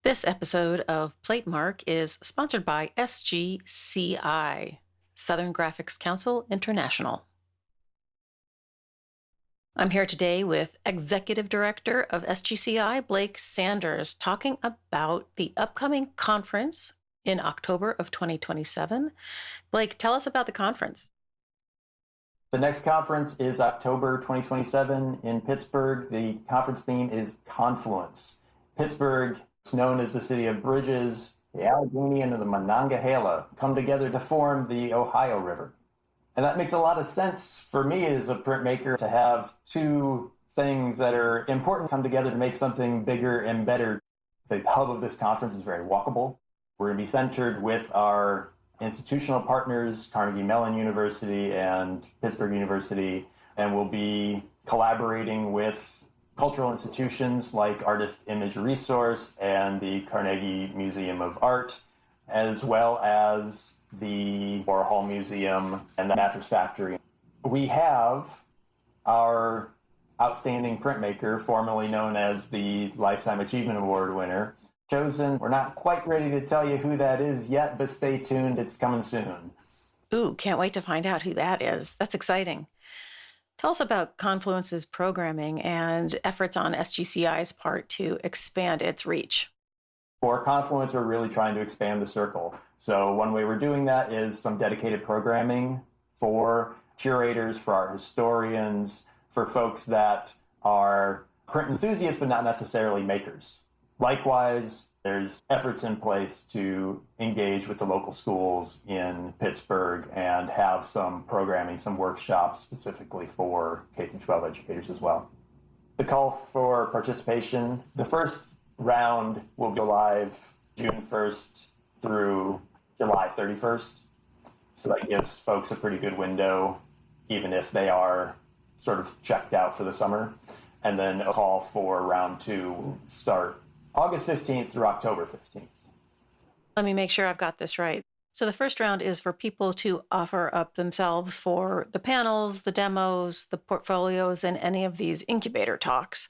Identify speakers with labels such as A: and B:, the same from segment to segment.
A: This episode of Platemark is sponsored by SGCI, Southern Graphics Council International. I'm here today with Executive Director of SGCI, Blake Sanders, talking about the upcoming conference in October of 2027. Blake, tell us about the conference.
B: The next conference is October 2027 in Pittsburgh. The conference theme is Confluence. Pittsburgh, known as the city of bridges, the Allegheny and the Monongahela come together to form the Ohio River. And that makes a lot of sense for me as a printmaker to have two things that are important come together to make something bigger and better. The hub of this conference is very walkable. We're going to be centered with our institutional partners, Carnegie Mellon University and Pittsburgh University, and we'll be collaborating with cultural institutions like Artist Image Resource and the Carnegie Museum of Art, as well as the Warhol Museum and the Mattress Factory. We have our outstanding printmaker, formerly known as the Lifetime Achievement Award winner, chosen. We're not quite ready to tell you who that is yet, but stay tuned. It's coming soon.
A: Ooh, can't wait to find out who that is. That's exciting. Tell us about Confluence's programming and efforts on SGCI's part to expand its reach.
B: For Confluence, we're really trying to expand the circle. So one way we're doing that is some dedicated programming for curators, for our historians, for folks that are print enthusiasts but not necessarily makers. Likewise, there's efforts in place to engage with the local schools in Pittsburgh and have some programming, some workshops specifically for K-12 educators as well. The call for participation, the first round will go live June 1st through July 31st. So that gives folks a pretty good window, even if they are sort of checked out for the summer. And then a call for round two will start August 15th through October 15th.
A: Let me make sure I've got this right. So the first round is for people to offer up themselves for the panels, the demos, the portfolios, and any of these incubator talks.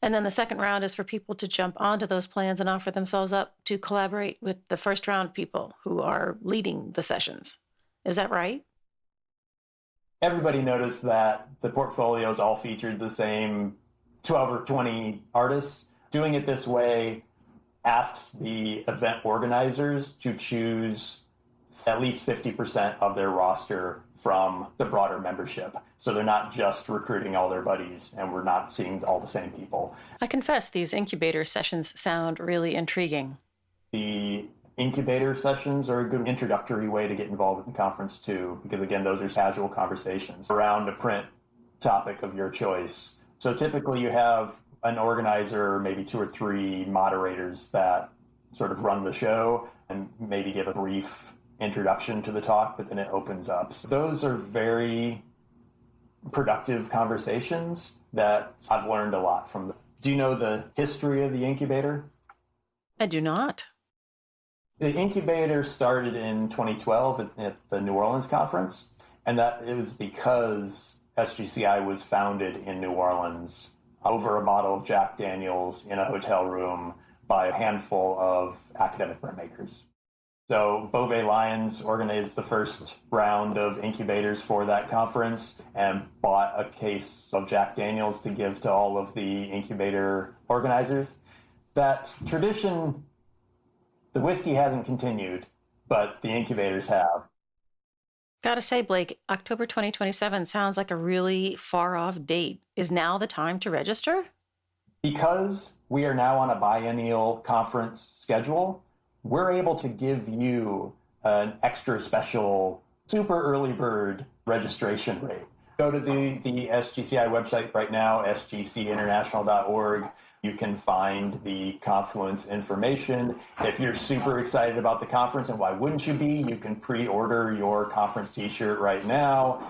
A: And then the second round is for people to jump onto those plans and offer themselves up to collaborate with the first round people who are leading the sessions. Is that right?
B: Everybody noticed that the portfolios all featured the same 12 or 20 artists. Doing it this way asks the event organizers to choose at least 50% of their roster from the broader membership. So they're not just recruiting all their buddies and we're not seeing all the same people.
A: I confess these incubator sessions sound really intriguing.
B: The incubator sessions are a good introductory way to get involved in the conference too, because again, those are casual conversations around a print topic of your choice. So typically you have an organizer, maybe two or three moderators that sort of run the show and maybe give a brief introduction to the talk, but then it opens up. So those are very productive conversations that I've learned a lot from. Do you know the history of the incubator?
A: I do not.
B: The incubator started in 2012 at the New Orleans conference, and that it was because SGCI was founded in New Orleans over a bottle of Jack Daniels in a hotel room by a handful of academic printmakers. So Beauvais Lions organized the first round of incubators for that conference and bought a case of Jack Daniels to give to all of the incubator organizers. That tradition, the whiskey hasn't continued, but the incubators have.
A: Gotta say, Blake, October 2027 sounds like a really far-off date. Is now the time to register?
B: Because we are now on a biennial conference schedule, we're able to give you an extra special super early bird registration rate. Go to the SGCI website right now, sgcinternational.org. You can find the Confluence information. If you're super excited about the conference, and why wouldn't you be, you can pre-order your conference t-shirt right now.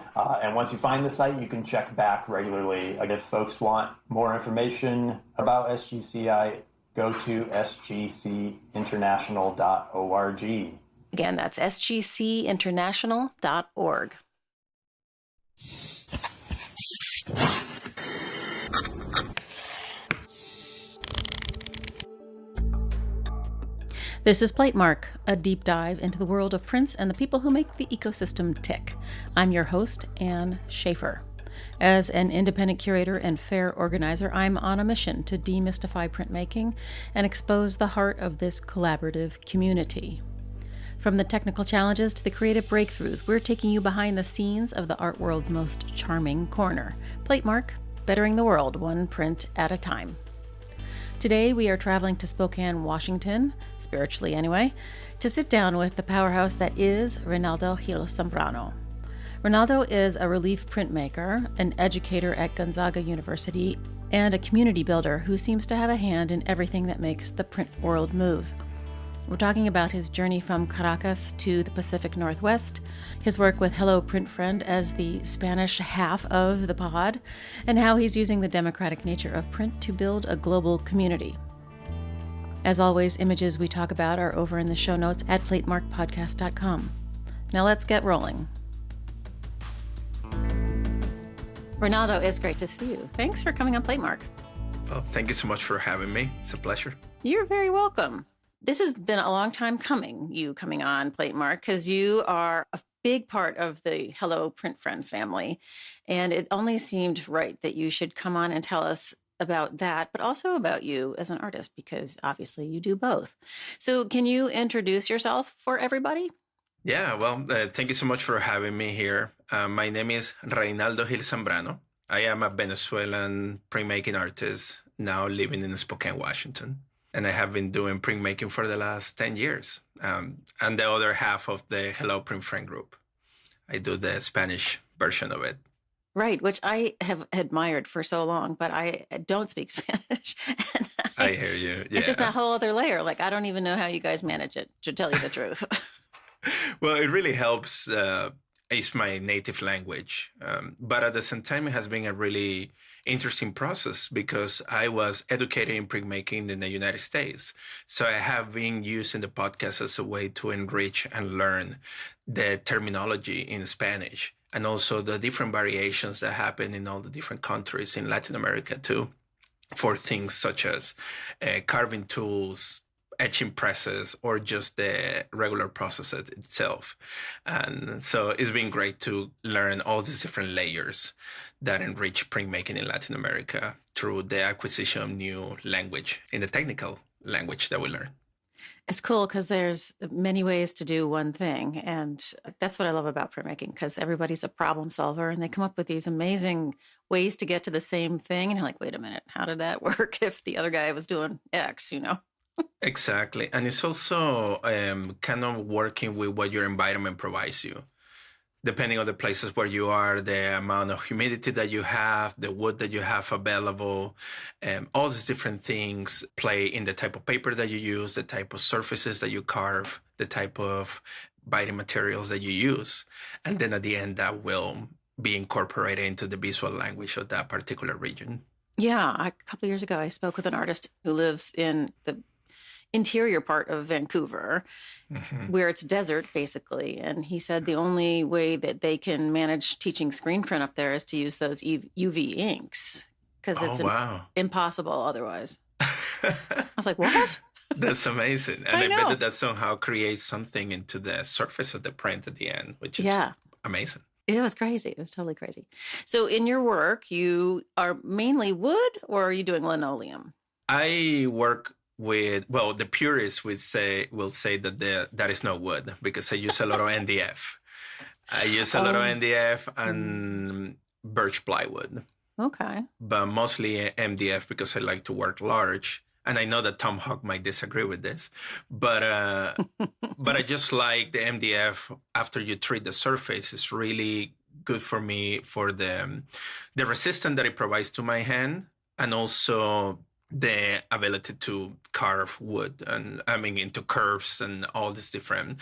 B: And once you find the site, you can check back regularly. If folks want more information about SGCI, go to sgcinternational.org.
A: Again, that's sgcinternational.org. This is Platemark, a deep dive into the world of prints and the people who make the ecosystem tick. I'm your host, Ann Shafer. As an independent curator and fair organizer, I'm on a mission to demystify printmaking and expose the heart of this collaborative community. From the technical challenges to the creative breakthroughs, we're taking you behind the scenes of the art world's most charming corner. Platemark, bettering the world one print at a time. Today, we are traveling to Spokane, Washington, spiritually anyway, to sit down with the powerhouse that is Reinaldo Gil Zambrano. Reinaldo is a relief printmaker, an educator at Gonzaga University, and a community builder who seems to have a hand in everything that makes the print world move. We're talking about his journey from Caracas to the Pacific Northwest, his work with Hello Print Friend as the Spanish half of the pod, and how he's using the democratic nature of print to build a global community. As always, images we talk about are over in the show notes at platemarkpodcast.com. Now let's get rolling. Reinaldo, it's great to see you. Thanks for coming on Platemark.
C: Well, thank you so much for having me. It's a pleasure.
A: You're very welcome. This has been a long time coming, you coming on Platemark, because you are a big part of the Hello Print Friend family. And it only seemed right that you should come on and tell us about that, but also about you as an artist, because obviously you do both. So can you introduce yourself for everybody?
C: Yeah, well, thank you so much for having me here. My name is Reinaldo Gil Zambrano. I am a Venezuelan printmaking artist now living in Spokane, Washington. And I have been doing printmaking for the last 10 years. And the other half of the Hello Print Friend group. I do the Spanish version of it.
A: Right, which I have admired for so long, but I don't speak Spanish.
C: I hear you. Yeah.
A: It's just a whole other layer. Like, I don't even know how you guys manage it, to tell you the truth.
C: Well, it really helps. It's my native language. But at the same time, it has been a really interesting process because I was educated in printmaking in the United States. So I have been using the podcast as a way to enrich and learn the terminology in Spanish and also the different variations that happen in all the different countries in Latin America too, for things such as carving tools, etching presses, or just the regular process itself. And so it's been great to learn all these different layers that enrich printmaking in Latin America through the acquisition of new language in the technical language that we learn.
A: It's cool because there's many ways to do one thing. And that's what I love about printmaking, because everybody's a problem solver and they come up with these amazing ways to get to the same thing. And you're like, wait a minute, how did that work if the other guy was doing X, you know?
C: Exactly. And it's also kind of working with what your environment provides you. Depending on the places where you are, the amount of humidity that you have, the wood that you have available, all these different things play in the type of paper that you use, the type of surfaces that you carve, the type of binding materials that you use. And then at the end, that will be incorporated into the visual language of that particular region.
A: Yeah. A couple of years ago, I spoke with an artist who lives in the interior part of Vancouver, where it's desert basically. And he said the only way that they can manage teaching screen print up there is to use those UV inks because it's impossible otherwise. I was like, what?
C: That's amazing. And I bet that that somehow creates something into the surface of the print at the end, which is amazing.
A: It was crazy. It was totally crazy. So in your work, you are mainly wood, or are you doing linoleum?
C: I work with, well, the purists will say that that is not wood because I use a lot of NDF. I use a lot of NDF and birch plywood.
A: Okay.
C: But mostly MDF because I like to work large. And I know that Tom Hawk might disagree with this, but I just like the MDF after you treat the surface. It's really good for me for the resistance that it provides to my hand, and also the ability to carve wood and into curves and all this different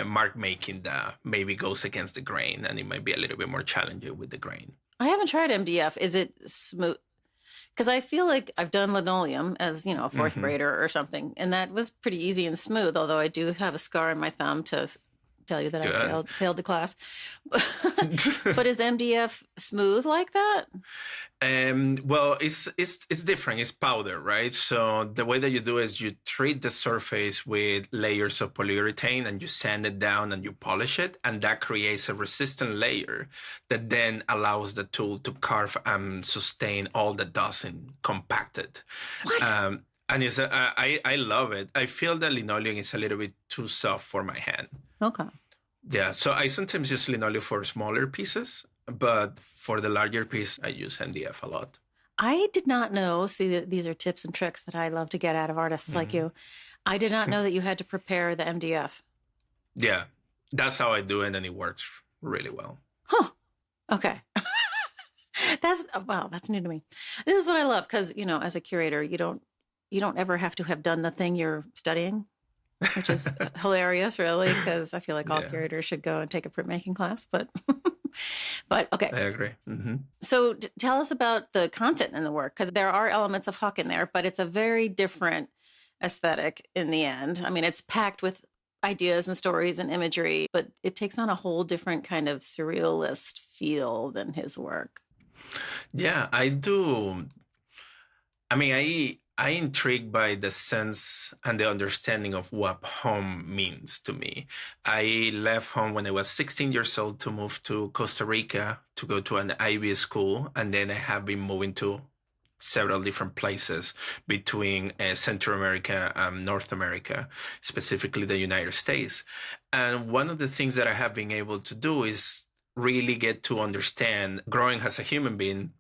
C: mark making that maybe goes against the grain, and it might be a little bit more challenging with the grain.
A: I haven't tried MDF. Is it smooth? Because I feel like I've done linoleum as, a fourth grader or something, and that was pretty easy and smooth, although I do have a scar on my thumb to tell you that I
C: Good.
A: failed the class. But is MDF smooth like that?
C: Well, it's different. It's powder, right? So the way that you do is you treat the surface with layers of polyurethane and you sand it down and you polish it, and that creates a resistant layer that then allows the tool to carve and sustain all the dust and compact it.
A: What?
C: And I love it. I feel that linoleum is a little bit too soft for my hand.
A: Okay.
C: Yeah, so I sometimes use linoleum for smaller pieces, but for the larger piece, I use MDF a lot.
A: I did not know. See, these are tips and tricks that I love to get out of artists like you. I did not know that you had to prepare the MDF.
C: Yeah, that's how I do it, and it works really well.
A: Huh. Okay. That's new to me. This is what I love because, as a curator, you don't ever have to have done the thing you're studying, which is hilarious, really, because I feel like all curators should go and take a printmaking class. But okay.
C: I agree. Mm-hmm.
A: So tell us about the content in the work, because there are elements of Huck in there, but it's a very different aesthetic in the end. I mean, it's packed with ideas and stories and imagery, but it takes on a whole different kind of surrealist feel than his work.
C: Yeah, I do. I mean, I intrigued by the sense and the understanding of what home means to me. I left home when I was 16 years old to move to Costa Rica to go to an IB school, and then I have been moving to several different places between Central America and North America, specifically the United States. And one of the things that I have been able to do is really get to understand growing as a human being,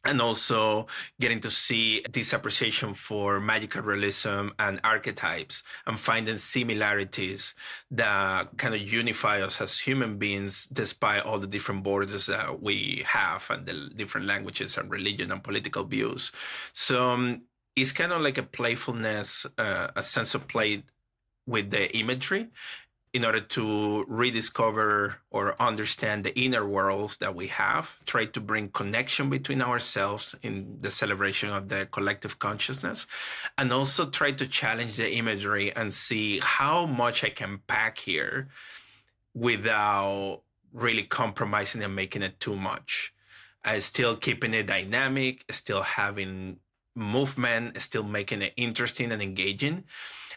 C: and also getting to see this appreciation for magical realism and archetypes and finding similarities that kind of unify us as human beings despite all the different borders that we have and the different languages and religion and political views. So it's kind of like a playfulness, a sense of play with the imagery, in order to rediscover or understand the inner worlds that we have, try to bring connection between ourselves in the celebration of the collective consciousness, and also try to challenge the imagery and see how much I can pack here without really compromising and making it too much. Still keeping it dynamic, still having movement, still making it interesting and engaging,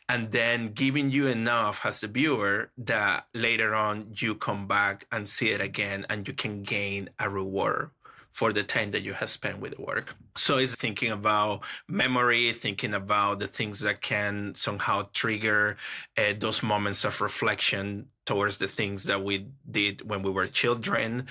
C: and then giving you enough as a viewer that later on you come back and see it again and you can gain a reward for the time that you have spent with the work. So it's thinking about memory, thinking about the things that can somehow trigger those moments of reflection towards the things that we did when we were children,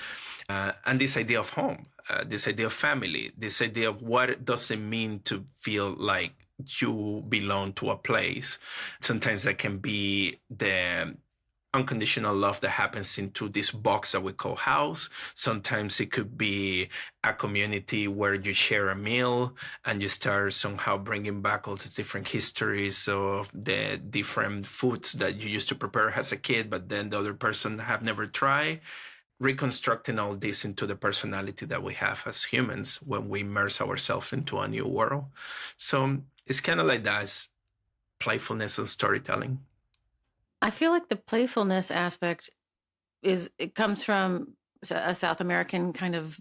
C: and this idea of home, this idea of family, this idea of what does it mean to feel like you belong to a place. Sometimes that can be the unconditional love that happens into this box that we call house. Sometimes it could be a community where you share a meal and you start somehow bringing back all the different histories of the different foods that you used to prepare as a kid, but then the other person have never tried. Reconstructing all this into the personality that we have as humans when we immerse ourselves into a new world. So it's kind of like that. It's playfulness and storytelling.
A: I feel like the playfulness aspect it comes from a South American kind of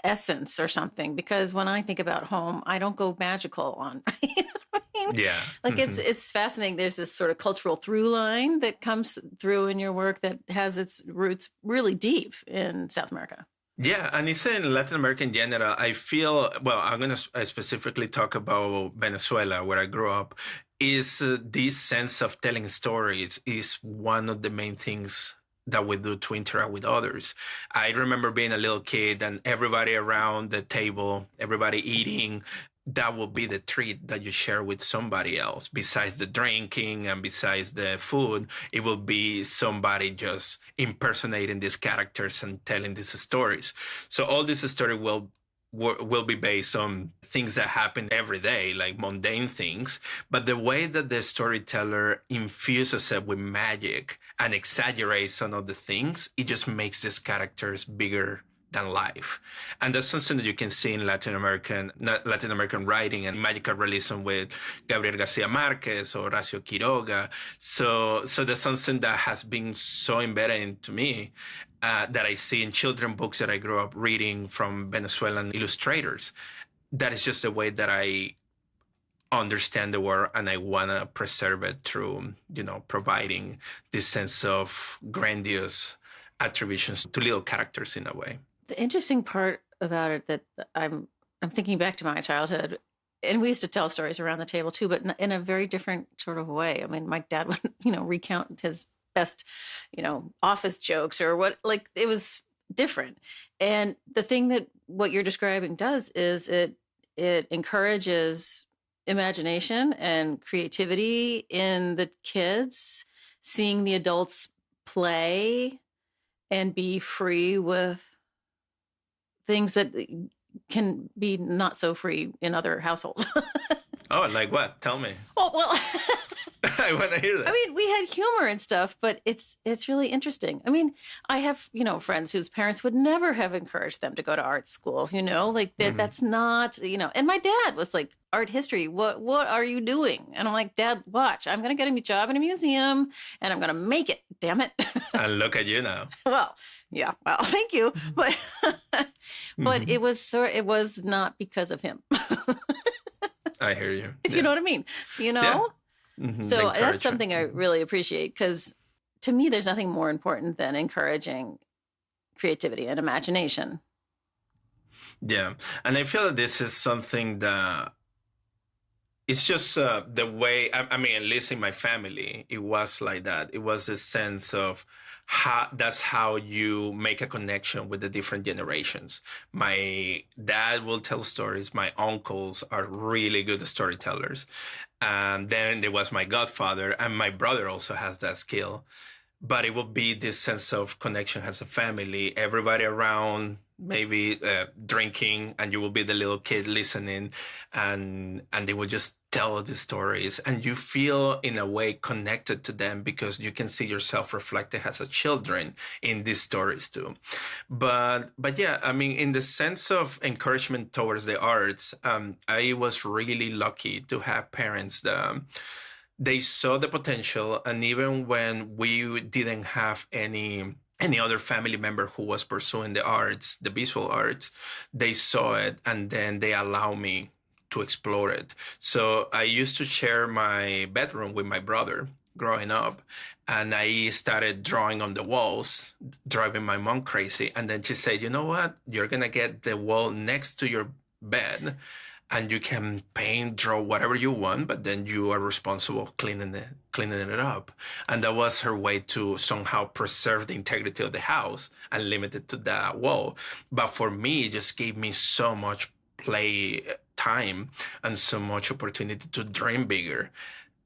A: essence or something, because when I think about home, I don't go magical on. You know what I mean?
C: Yeah.
A: Like it's fascinating. There's this sort of cultural through line that comes through in your work that has its roots really deep in South America.
C: Yeah, and it's in Latin America in general. I feel, well, I'm going to specifically talk about Venezuela, where I grew up, is this sense of telling stories is one of the main things that we do to interact with others. I remember being a little kid and everybody around the table, everybody eating, that will be the treat that you share with somebody else. Besides the drinking and besides the food, it will be somebody just impersonating these characters and telling these stories. So all this story will be based on things that happen every day, like mundane things. But the way that the storyteller infuses it with magic and exaggerates some of the things, it just makes these characters bigger than life. And that's something that you can see in Latin American writing and magical realism with Gabriel Garcia Marquez or Horacio Quiroga. So that's something that has been so embedded into me that I see in children books that I grew up reading from Venezuelan illustrators. That is just the way that I understand the world, and I want to preserve it through, providing this sense of grandiose attributions to little characters in a way.
A: The interesting part about it that I'm thinking back to my childhood, and we used to tell stories around the table too, but in a very different sort of way. I mean, my dad would, recount his best, office jokes or what, like it was different. And the thing that what you're describing does is it encourages imagination and creativity in the kids, seeing the adults play and be free with things that can be not so free in other households.
C: Oh, like what? Tell me.
A: Oh, well,
C: I want to hear that.
A: I mean, we had humor and stuff, but it's really interesting. I mean, I have, friends whose parents would never have encouraged them to go to art school, like that, that's not, and my dad was like, art history, what are you doing? And I'm like, Dad, watch, I'm going to get a job in a museum and I'm going to make it, damn it.
C: And look at you now.
A: Well, yeah, well, thank you. But, it was not because of him.
C: I hear you.
A: If you know what I mean,
C: Yeah. Mm-hmm.
A: So that's something I really appreciate, because to me, there's nothing more important than encouraging creativity and imagination.
C: Yeah. And I feel that this is something that it's just the way, I mean, at least in my family, it was like that. It was a sense of that's how you make a connection with the different generations. My dad will tell stories. My uncles are really good storytellers. And then there was my godfather, and my brother also has that skill. But it will be this sense of connection as a family, everybody around, maybe drinking, and you will be the little kid listening, and they will just tell the stories, and you feel in a way connected to them because you can see yourself reflected as a children in these stories too. But yeah, I mean, in the sense of encouragement towards the arts, I was really lucky to have parents that they saw the potential, and even when we didn't have any other family member who was pursuing the arts, the visual arts, they saw it, and then they allow me to explore it. So I used to share my bedroom with my brother growing up, and I started drawing on the walls, driving my mom crazy. And then she said, you know what? You're going to get the wall next to your bed, and you can paint, draw whatever you want, but then you are responsible cleaning it up. And that was her way to somehow preserve the integrity of the house and limit it to that wall. But for me, it just gave me so much play time and so much opportunity to dream bigger,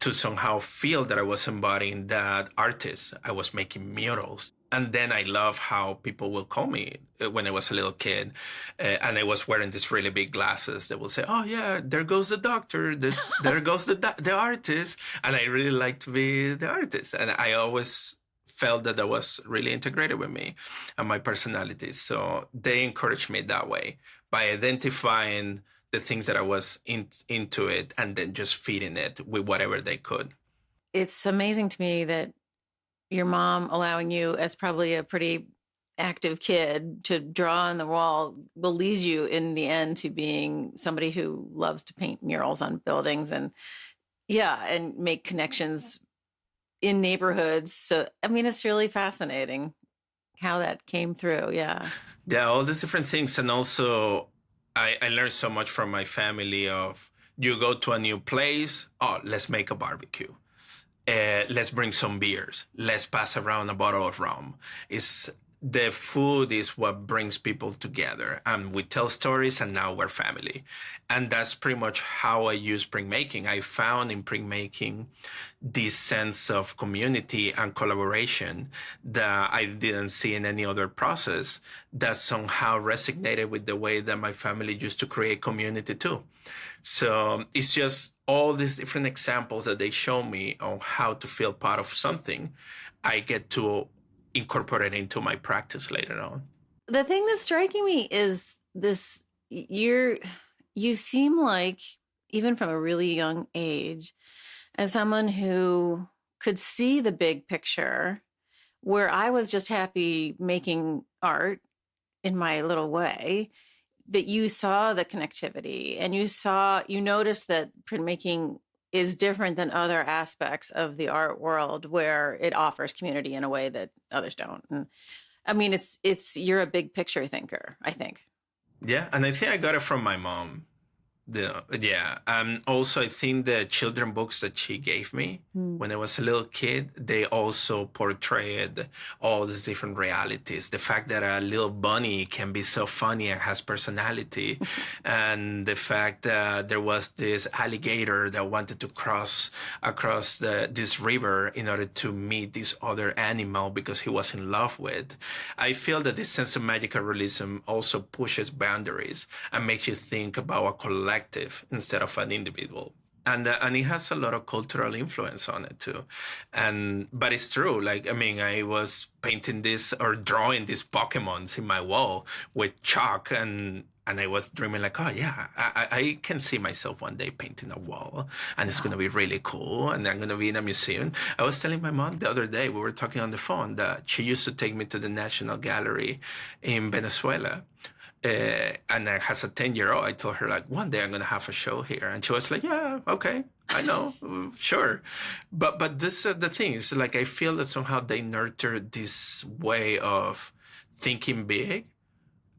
C: to somehow feel that I was embodying that artist. I was making murals. And then I love how people will call me when I was a little kid, and I was wearing these really big glasses. They will say, oh yeah, there goes the doctor, there goes the artist. And I really like to be the artist. And I always felt that was really integrated with me and my personality. So they encouraged me that way by identifying the things that I was into it, and then just feeding it with whatever they could.
A: It's amazing to me that your mom allowing you, as probably a pretty active kid, to draw on the wall will lead you in the end to being somebody who loves to paint murals on buildings and make connections in neighborhoods. So, I mean, it's really fascinating how that came through. Yeah.
C: Yeah, all these different things. And also, I learned so much from my family of, you go to a new place, let's make a barbecue. Let's bring some beers. Let's pass around a bottle of rum. The food is what brings people together, and we tell stories, and now we're family. And that's pretty much how I use printmaking. I found in printmaking this sense of community and collaboration that I didn't see in any other process, that somehow resonated with the way that my family used to create community too. So it's just all these different examples that they show me on how to feel part of something. I get to incorporate into my practice later on.
A: The thing that's striking me is this you're you seem like, even from a really young age, as someone who could see the big picture, where I was just happy making art in my little way, that you saw the connectivity and you noticed that printmaking is different than other aspects of the art world where it offers community in a way that others don't. And I mean, you're a big picture thinker, I think.
C: Yeah, and I think I got it from my mom. Yeah. Also, I think the children books that she gave me
A: Mm.
C: when I was a little kid, they also portrayed all these different realities. The fact that a little bunny can be so funny and has personality, and the fact that there was this alligator that wanted to cross across this river in order to meet this other animal because he was in love with. I feel that this sense of magical realism also pushes boundaries and makes you think about a collective instead of an individual. And it has a lot of cultural influence on it too. But it's true. Like, I mean, I was painting this or drawing these Pokemons in my wall with chalk, and I was dreaming like, oh yeah, I can see myself one day painting a wall, and it's going to be really cool, and I'm going to be in a museum. I was telling my mom the other day, we were talking on the phone, that she used to take me to the National Gallery in Venezuela. And as a 10-year-old, I told her, like, one day I'm going to have a show here. And she was like, yeah, okay, I know, sure. But this the thing is, like, I feel that somehow they nurture this way of thinking big,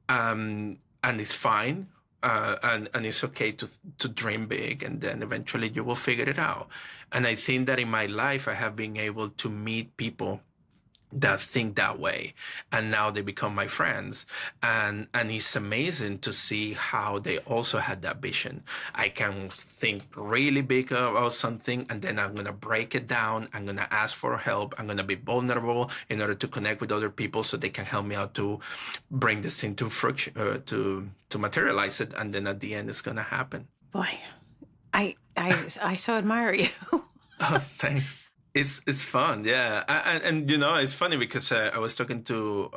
C: and it's fine. And it's okay to dream big, and then eventually you will figure it out. And I think that in my life, I have been able to meet people that think that way, and now they become my friends, and it's amazing to see how they also had that vision. I can think really big about something, and then I'm gonna break it down, I'm gonna ask for help, I'm gonna be vulnerable in order to connect with other people so they can help me out to bring this into fruition, to materialize it, and then at the end it's gonna happen.
A: Boy, I so admire you.
C: Oh, thanks. It's fun, yeah. And you know, it's funny because I was talking to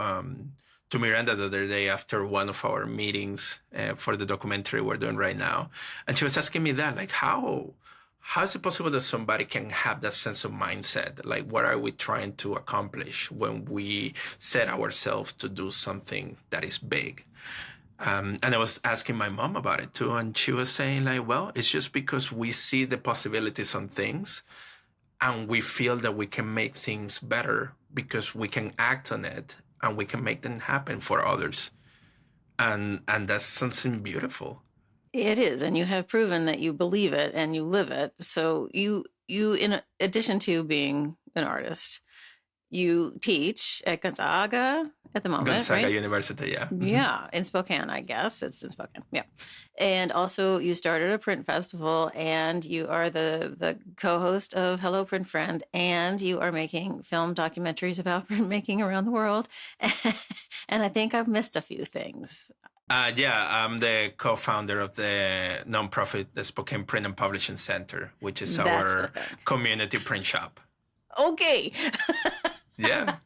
C: Miranda the other day after one of our meetings for the documentary we're doing right now, and she was asking me that, like, how is it possible that somebody can have that sense of mindset? Like, what are we trying to accomplish when we set ourselves to do something that is big? And I was asking my mom about it too, and she was saying, like, well, it's just because we see the possibilities on things, and we feel that we can make things better because we can act on it and we can make them happen for others. And that's something beautiful.
A: It is, and you have proven that you believe it and you live it. So you in addition to being an artist, you teach at Gonzaga at the moment,
C: Gonzaga
A: right?
C: University, yeah.
A: Yeah, in Spokane, I guess. It's in Spokane. Yeah. And also you started a print festival, and you are the co-host of Hello Print Friend, and you are making film documentaries about printmaking around the world. And I think I've missed a few things.
C: Yeah, I'm the co-founder of the nonprofit, the Spokane Print and Publishing Center, which is
A: That's the
C: our
A: thing.
C: community print shop.
A: Okay.
C: Yeah.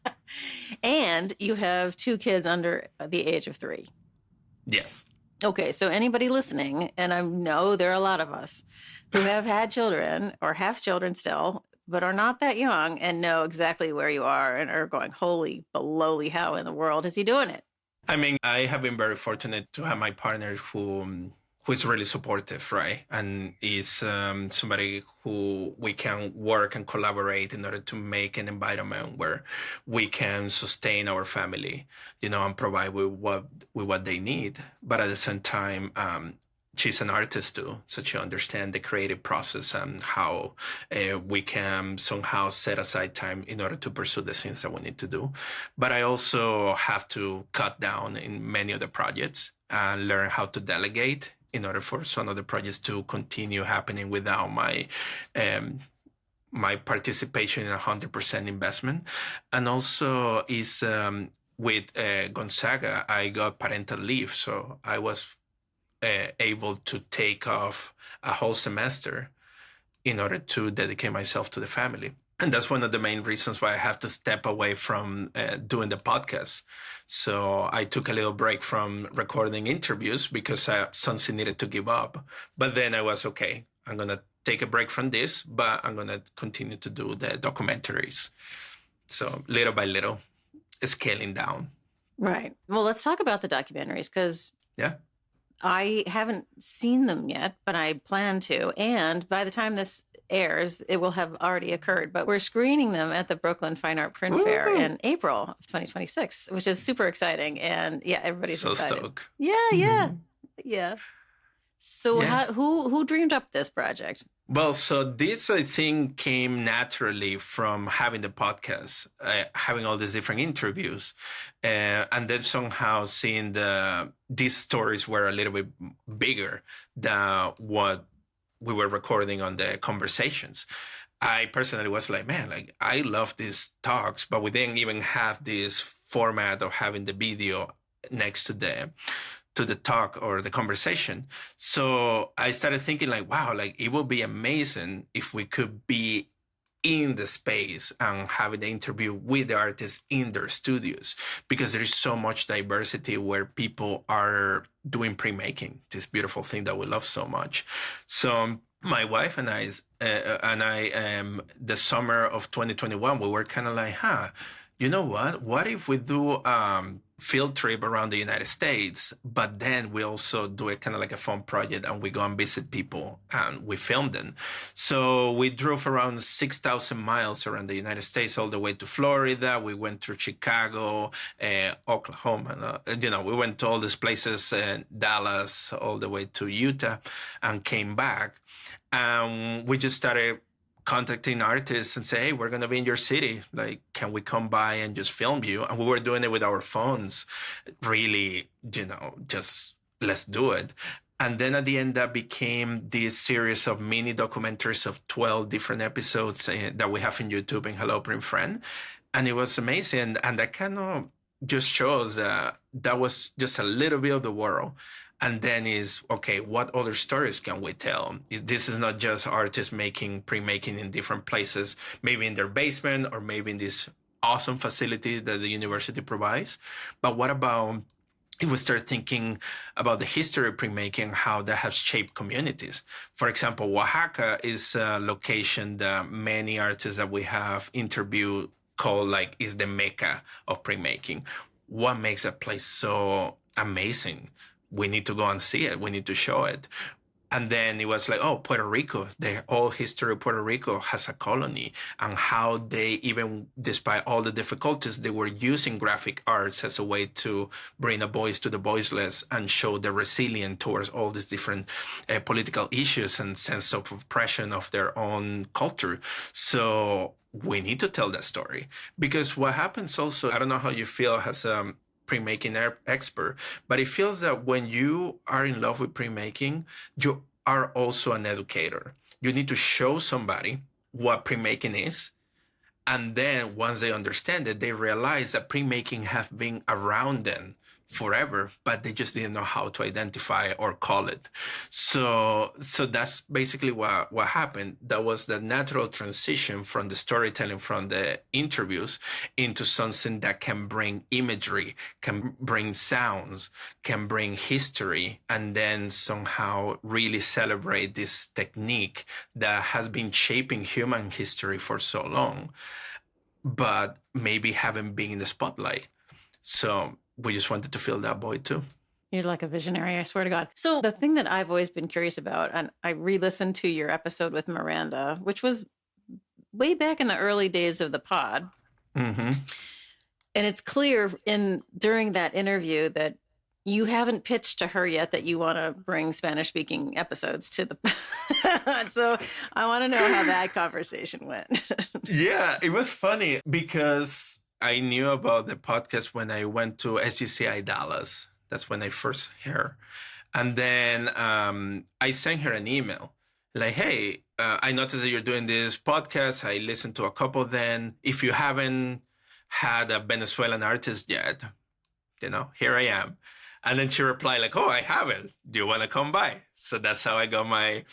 A: And you have two kids under the age of 3.
C: Yes.
A: Okay, so anybody listening, and I know there are a lot of us who have had children or have children still, but are not that young and know exactly where you are and are going, holy baloney, how in the world is he doing it?
C: I mean, I have been very fortunate to have my partner who is really supportive, right? And is somebody who we can work and collaborate in order to make an environment where we can sustain our family, you know, and provide with what they need. But at the same time, she's an artist too, so she understands the creative process and how we can somehow set aside time in order to pursue the things that we need to do. But I also have to cut down in many of the projects and learn how to delegate in order for some of the projects to continue happening without my participation in 100% investment. And also is with Gonzaga, I got parental leave, so I was able to take off a whole semester in order to dedicate myself to the family. And that's one of the main reasons why I have to step away from doing the podcast. So I took a little break from recording interviews because something needed to give up. But then I was okay. I'm going to take a break from this, but I'm going to continue to do the documentaries. So little by little, scaling down.
A: Right. Well, let's talk about the documentaries because
C: yeah,
A: I haven't seen them yet, but I plan to. And by the time this airs, it will have already occurred. But we're screening them at the Brooklyn Fine Art Print Fair in April of 2026, which is super exciting. And yeah, everybody's
C: so
A: excited.
C: Stoked.
A: Yeah. So who dreamed up this project?
C: Well, so this, I think, came naturally from having the podcast, having all these different interviews, and then somehow seeing these stories were a little bit bigger than what we were recording on the conversations. I personally was like, man, like I love these talks, but we didn't even have this format of having the video next to the talk or the conversation. So I started thinking like, wow, like it would be amazing if we could be in the space and having the interview with the artists in their studios, because there is so much diversity where people are doing printmaking, this beautiful thing that we love so much. So my wife and I, the summer of 2021, we were kind of like, you know what? What if we do field trip around the United States, but then we also do it kind of like a fun project and we go and visit people and we film them. So we drove around 6,000 miles around the United States, all the way to Florida. We went through Chicago, Oklahoma, we went to all these places, Dallas, all the way to Utah, and came back. We just started contacting artists and say, hey, we're going to be in your city. Like, can we come by and just film you? And we were doing it with our phones. Really, just let's do it. And then at the end, that became this series of mini documentaries of 12 different episodes that we have in YouTube in Hello Print Friend. And it was amazing. And that kind of just shows that was just a little bit of the world. And then is, okay, what other stories can we tell? This is not just artists printmaking in different places, maybe in their basement or maybe in this awesome facility that the university provides. But what about if we start thinking about the history of printmaking, how that has shaped communities? For example, Oaxaca is a location that many artists that we have interviewed call is the Mecca of printmaking. What makes a place so amazing? We need to go and see it. We need to show it. And then it was like, Puerto Rico, the whole history of Puerto Rico has a colony, and how they, even despite all the difficulties, they were using graphic arts as a way to bring a voice to the voiceless and show the resilience towards all these different political issues and sense of oppression of their own culture. So we need to tell that story, because what happens also, I don't know how you feel as a printmaking expert, but it feels that when you are in love with printmaking, you are also an educator. You need to show somebody what printmaking is. And then once they understand it, they realize that printmaking has been around them forever, but they just didn't know how to identify or call it. So that's basically what happened. That was the natural transition from the storytelling, from the interviews, into something that can bring imagery, can bring sounds, can bring history, and then somehow really celebrate this technique that has been shaping human history for so long, but maybe haven't been in the spotlight. So we just wanted to fill that void too.
A: You're like a visionary, I swear to God. So the thing that I've always been curious about, and I re-listened to your episode with Miranda, which was way back in the early days of the pod.
C: Mm-hmm.
A: And it's clear during that interview that you haven't pitched to her yet that you want to bring Spanish-speaking episodes to the... So I want to know how that conversation went.
C: Yeah, it was funny because I knew about the podcast when I went to SGCI Dallas. That's when I first heard her. And then I sent her an email like, hey, I noticed that you're doing this podcast. I listened to a couple then. If you haven't had a Venezuelan artist yet, here I am. And then she replied like, I haven't. Do you want to come by? So that's how I got my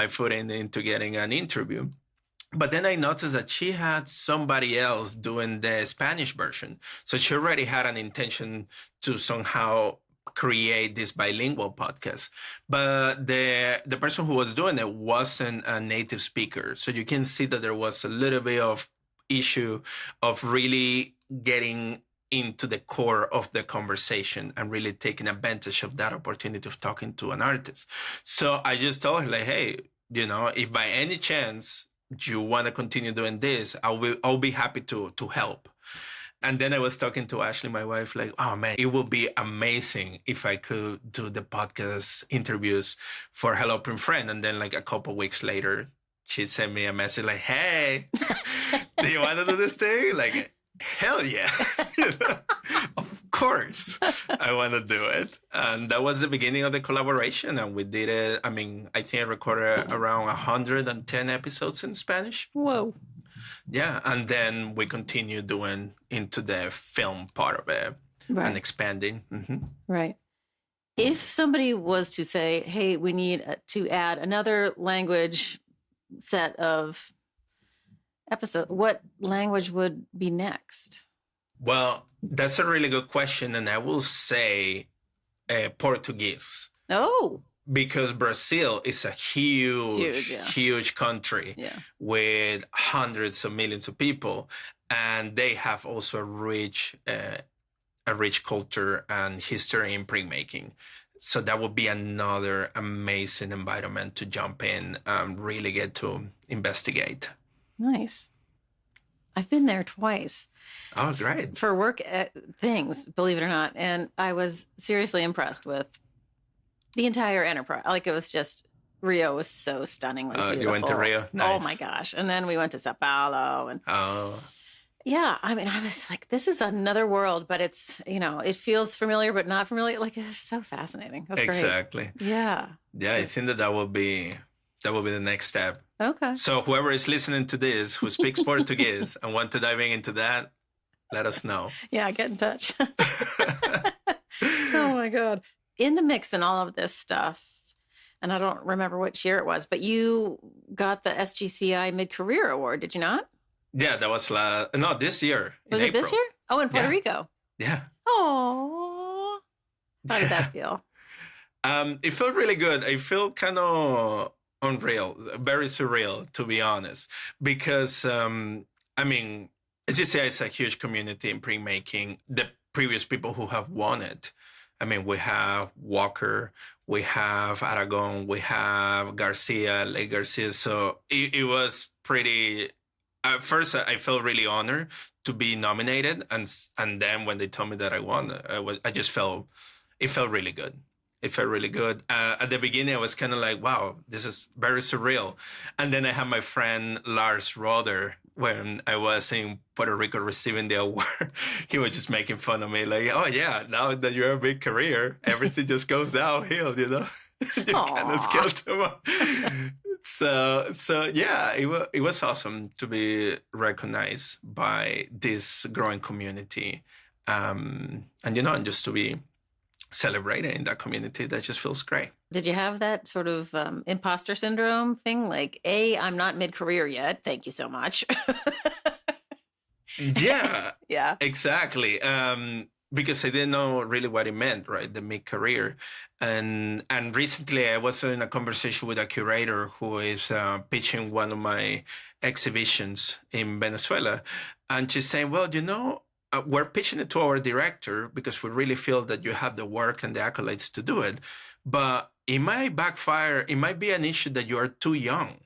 C: foot into getting an interview. But then I noticed that she had somebody else doing the Spanish version. So she already had an intention to somehow create this bilingual podcast. But the person who was doing it wasn't a native speaker. So you can see that there was a little bit of issue of really getting into the core of the conversation and really taking advantage of that opportunity of talking to an artist. So I just told her, like, hey, if by any chance you want to continue doing this, I'll be happy to help. And then I was talking to Ashley, my wife, like, oh man, it would be amazing if I could do the podcast interviews for Hello Print Friend. And then like a couple weeks later, she sent me a message like, hey, do you want to do this thing? Like, hell yeah. Of course, I want to do it. And that was the beginning of the collaboration. And we did it. I mean, I think I recorded around 110 episodes in Spanish.
A: Whoa.
C: Yeah. And then we continue doing into the film part of it and expanding. Mm-hmm.
A: Right. If somebody was to say, hey, we need to add another language set of episode, what language would be next?
C: Well, that's a really good question. And I will say Portuguese.
A: Oh.
C: Because Brazil is a huge country with hundreds of millions of people. And they have also a rich culture and history in printmaking. So that would be another amazing environment to jump in and really get to investigate.
A: Nice. I've been there twice.
C: Oh, great.
A: For work things, believe it or not. And I was seriously impressed with the entire enterprise. Like, it was just, Rio was so stunningly beautiful. You
C: went to Rio? Nice.
A: Oh my gosh. And then we went to Sao Paulo. And yeah, I mean, I was like, this is another world, but it's, it feels familiar, but not familiar. Like, it's so fascinating. That's
C: exactly.
A: Great. Yeah.
C: Yeah, I think that will be the next step.
A: Okay.
C: So whoever is listening to this who speaks Portuguese and want to dive into that, let us know.
A: Yeah, get in touch. Oh my God. In the mix and all of this stuff, and I don't remember which year it was, but you got the SGCI Mid-Career Award, did you not?
C: Yeah, that was this year.
A: Was it this year? Oh, in Puerto Rico.
C: Yeah.
A: Oh. How did that feel?
C: It felt really good. I feel kind of unreal, very surreal, to be honest, because I mean, SGCI is a huge community in printmaking. The previous people who have won it, I mean, we have Walker, we have Aragon, we have Garcia, Lake Garcia. So it was pretty. At first, I felt really honored to be nominated, and then when they told me that I won, it felt really good. It felt really good. At the beginning, I was kind of like, wow, this is very surreal. And then I had my friend Lars Roder, when I was in Puerto Rico receiving the award, he was just making fun of me, like, oh yeah, now that you're a big career, everything just goes downhill, you kind of scaled him up. So yeah, it was awesome to be recognized by this growing community, and just to be celebrated in that community. That just feels great.
A: Did you have that sort of imposter syndrome thing? Like, I'm not mid-career yet. Thank you so much.
C: Yeah.
A: Yeah.
C: Exactly. Because I didn't know really what it meant, right? The mid-career. And recently I was in a conversation with a curator who is pitching one of my exhibitions in Venezuela. And she's saying, well, we're pitching it to our director because we really feel that you have the work and the accolades to do it. But it might backfire. It might be an issue that you are too young.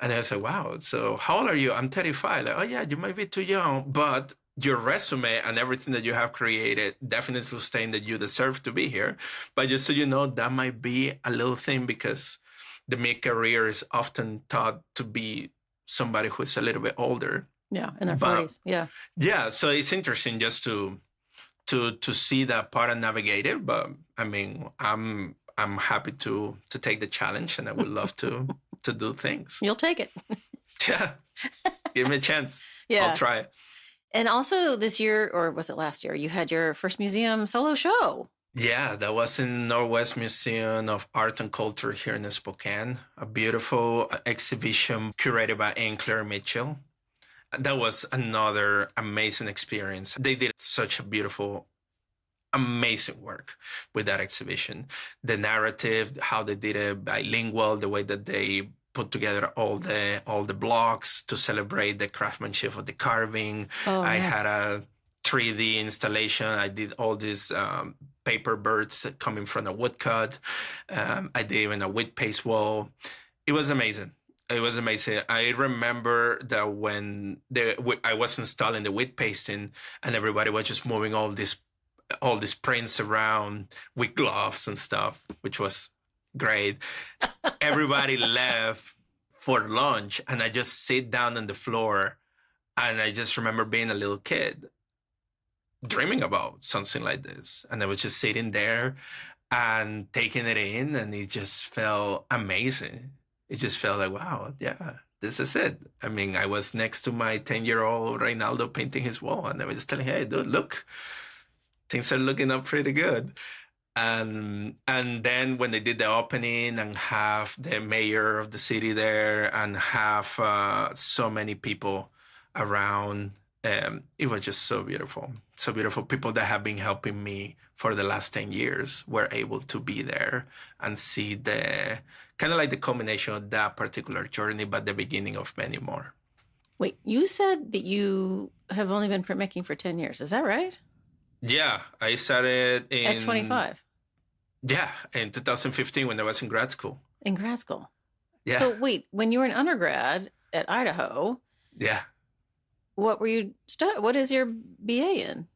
C: And I said, wow, so how old are you? I'm 35. Like, oh yeah, you might be too young, but your resume and everything that you have created definitely saying that you deserve to be here. But just so you know, that might be a little thing because the mid-career is often thought to be somebody who is a little bit older.
A: Yeah, in their 40s. Yeah.
C: Yeah, so it's interesting just to see that part and navigate it. But I mean, I'm happy to take the challenge, and I would love to do things.
A: You'll take it.
C: Yeah, give me a chance.
A: Yeah,
C: I'll try it.
A: And also this year, or was it last year, you had your first museum solo show.
C: Yeah, that was in Northwest Museum of Art and Culture here in Spokane, a beautiful exhibition curated by Ann Mitchell. That was another amazing experience. They did such a beautiful, amazing work with that exhibition. The narrative, how they did it bilingual, the way that they put together all the blocks to celebrate the craftsmanship of the carving.
A: Oh,
C: I
A: nice.
C: had a 3D installation. I did all these paper birds coming from a woodcut. I did even a wood paste wall. It was amazing. It was amazing. I remember that when I was installing the wood pasting, and everybody was just moving all these prints around with gloves and stuff, which was great. Everybody left for lunch, and I just sit down on the floor, and I just remember being a little kid dreaming about something like this. And I was just sitting there and taking it in, and it just felt amazing. It just felt like, wow, yeah, this is it. I mean, I was next to my 10-year-old Reinaldo painting his wall, and I was just telling, hey, dude, look, things are looking up pretty good. And then when they did the opening and have the mayor of the city there and have so many people around, it was just so beautiful. So beautiful. People that have been helping me for the last 10 years were able to be there and see the kind of like the culmination of that particular journey, but the beginning of many more.
A: Wait, you said that you have only been printmaking for 10 years. Is that right?
C: Yeah, I started
A: At 25
C: in 2015 when I was in grad school.
A: in grad school.
C: Yeah.
A: So wait, when you were an undergrad at Idaho,
C: Yeah.
A: what were you what is your BA in?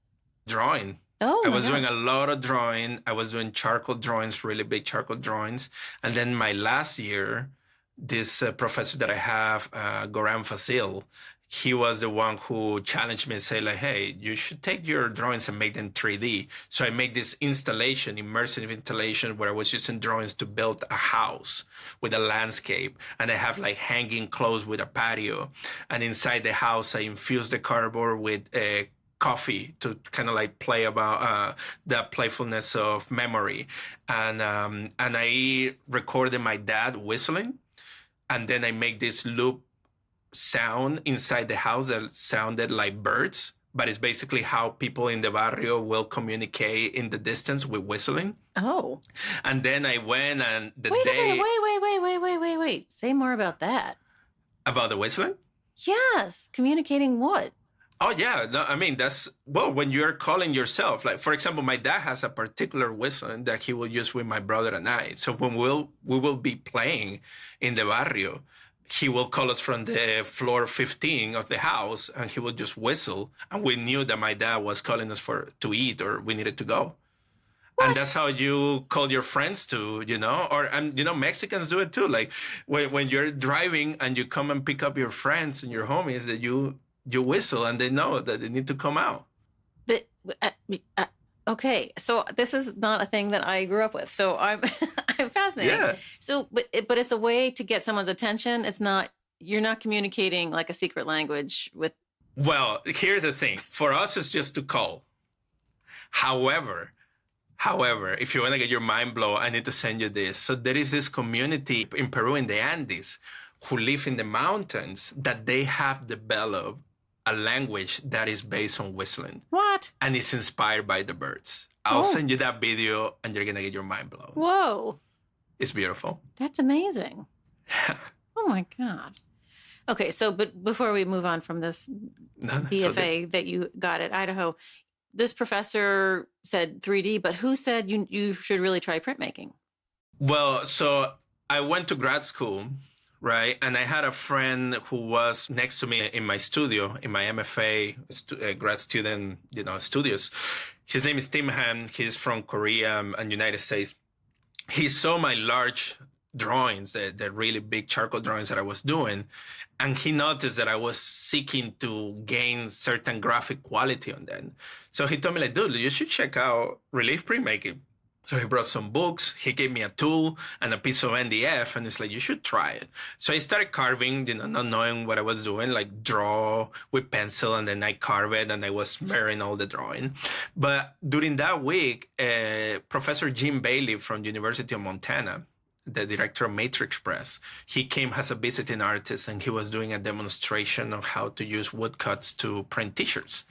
C: Drawing.
A: Oh,
C: I
A: my
C: was doing
A: gosh.
C: a lot of drawing. I was doing charcoal drawings, really big charcoal drawings. And then my last year, this professor that I have, Goran Fasil, he was the one who challenged me and said, like, hey, you should take your drawings and make them 3D. So I made this installation, immersive installation, where I was using drawings to build a house with a landscape. And I have like hanging clothes with a patio. And inside the house, I infused the cardboard with coffee to kind of like play about the playfulness of memory. And I recorded my dad whistling. And then I make this loop sound inside the house that sounded like birds, but it's basically how people in the barrio will communicate in the distance with whistling.
A: Oh.
C: And then I went and the
A: Wait a
C: day
A: minute. Wait. Say more about that.
C: about the whistling.
A: Yes. Communicating what?
C: Oh yeah, no, I mean that's when you're calling yourself. Like for example, my dad has a particular whistling that he will use with my brother and I. So when we will be playing in the barrio, he will call us from the floor 15 of the house, and he will just whistle, and we knew that my dad was calling us to eat or we needed to go.
A: What?
C: And that's how you call your friends to, Mexicans do it too. Like when you're driving and you come and pick up your friends and your homies, that you whistle and they know that they need to come out.
A: But, okay, so this is not a thing that I grew up with. So I'm I'm fascinated.
C: Yeah.
A: So, but it's a way to get someone's attention. It's not, you're not communicating like a secret language with.
C: Well, here's the thing. For us, it's just to call. However, if you want to get your mind blown, I need to send you this. So there is this community in Peru in the Andes who live in the mountains that they have developed a language that is based on whistling.
A: What?
C: And it's inspired by the birds. I'll send you that video and you're going to get your mind blown.
A: Whoa.
C: It's beautiful.
A: That's amazing. Oh my God. Okay, so but before we move on from this BFA that you got at Idaho, this professor said 3D, but who said you should really try printmaking?
C: Well, so I went to grad school, right? And I had a friend who was next to me in my studio, in my MFA grad student, studios. His name is Tim Han. He's from Korea and United States. He saw my large drawings, the really big charcoal drawings that I was doing. And he noticed that I was seeking to gain certain graphic quality on them. So he told me, like, dude, you should check out relief printmaking. So he brought some books, he gave me a tool and a piece of NDF, and it's like, you should try it. So I started carving, not knowing what I was doing, like draw with pencil, and then I carve it, and I was smearing all the drawing. But during that week, Professor Jim Bailey from the University of Montana, the director of Matrix Press, he came as a visiting artist, and he was doing a demonstration of how to use woodcuts to print t-shirts.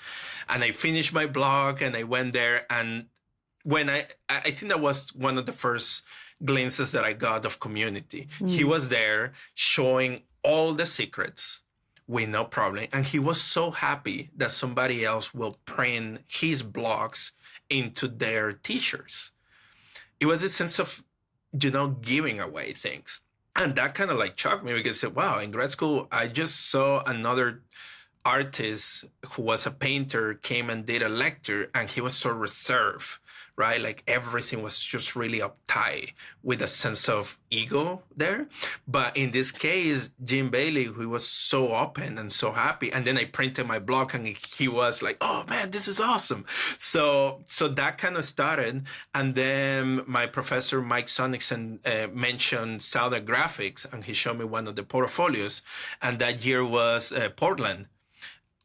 C: And I finished my blog, and I went there, and when I think that was one of the first glimpses that I got of community. He was there showing all the secrets with no problem. And he was so happy that somebody else will print his blogs into their t-shirts. It was a sense of, giving away things. And that kind of like shocked me, because I said, wow, in grad school, I just saw another artist who was a painter came and did a lecture, and he was so reserved, right? Like everything was just really uptight with a sense of ego there. But in this case, Jim Bailey, who was so open and so happy. And then I printed my blog, and he was like, oh man, this is awesome. So that kind of started. And then my professor, Mike Sonicson, mentioned Southern Graphics, and he showed me one of the portfolios. And that year was Portland.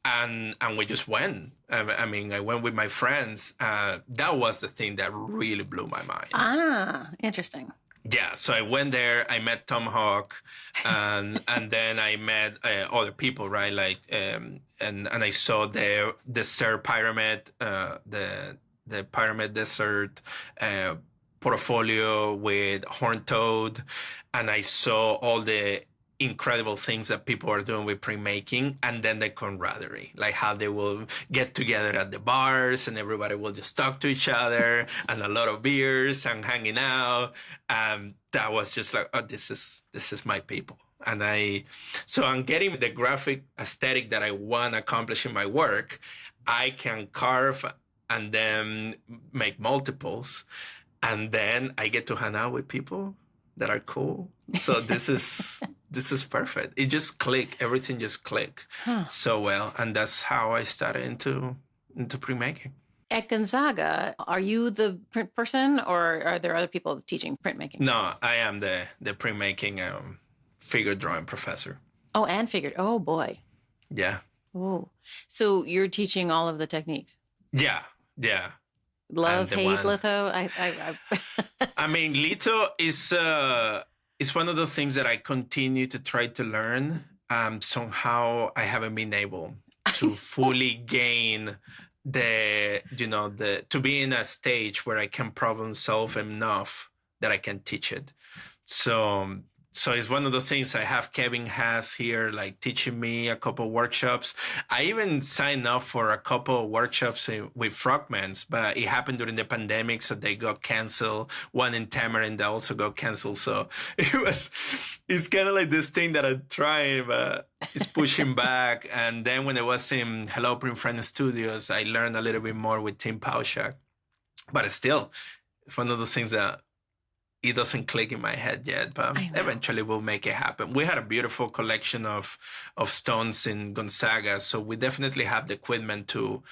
C: And we just went. I went with my friends. That was the thing that really blew my mind.
A: Ah, interesting.
C: Yeah, so I went there. I met Tom Hawk, and then I met other people, right? Like, and I saw the desert pyramid, the pyramid desert portfolio with horned toad, and I saw all the incredible things that people are doing with printmaking, and then the camaraderie, like how they will get together at the bars and everybody will just talk to each other, and a lot of beers and hanging out. That was just like, oh, this is my people. And so I'm getting the graphic aesthetic that I want to accomplish in my work. I can carve and then make multiples, and then I get to hang out with people that are cool. So this is perfect. It just clicked. Everything just clicked so well. And that's how I started into printmaking.
A: At Gonzaga, are you the print person, or are there other people teaching printmaking?
C: No, I am the printmaking figure drawing professor.
A: Oh, and figured. Oh, boy.
C: Yeah.
A: Oh, so you're teaching all of the techniques.
C: Yeah.
A: Love, hate, litho.
C: I mean, litho is one of the things that I continue to try to learn. Somehow I haven't been able to fully gain to be in a stage where I can problem solve enough that I can teach it. So it's one of those things. I have Kevin Haas here, like teaching me a couple of workshops. I even signed up for a couple of workshops with Frogmans, but it happened during the pandemic, so they got canceled. One in Tamarind that also got canceled. So it's kind of like this thing that I'm trying, but it's pushing back. And then when I was in Hello Print Friend Studios, I learned a little bit more with Tim Pauschak. But still, it's one of those things that it doesn't click in my head yet, but eventually we'll make it happen. We had a beautiful collection of stones in Gonzaga, so we definitely have the equipment to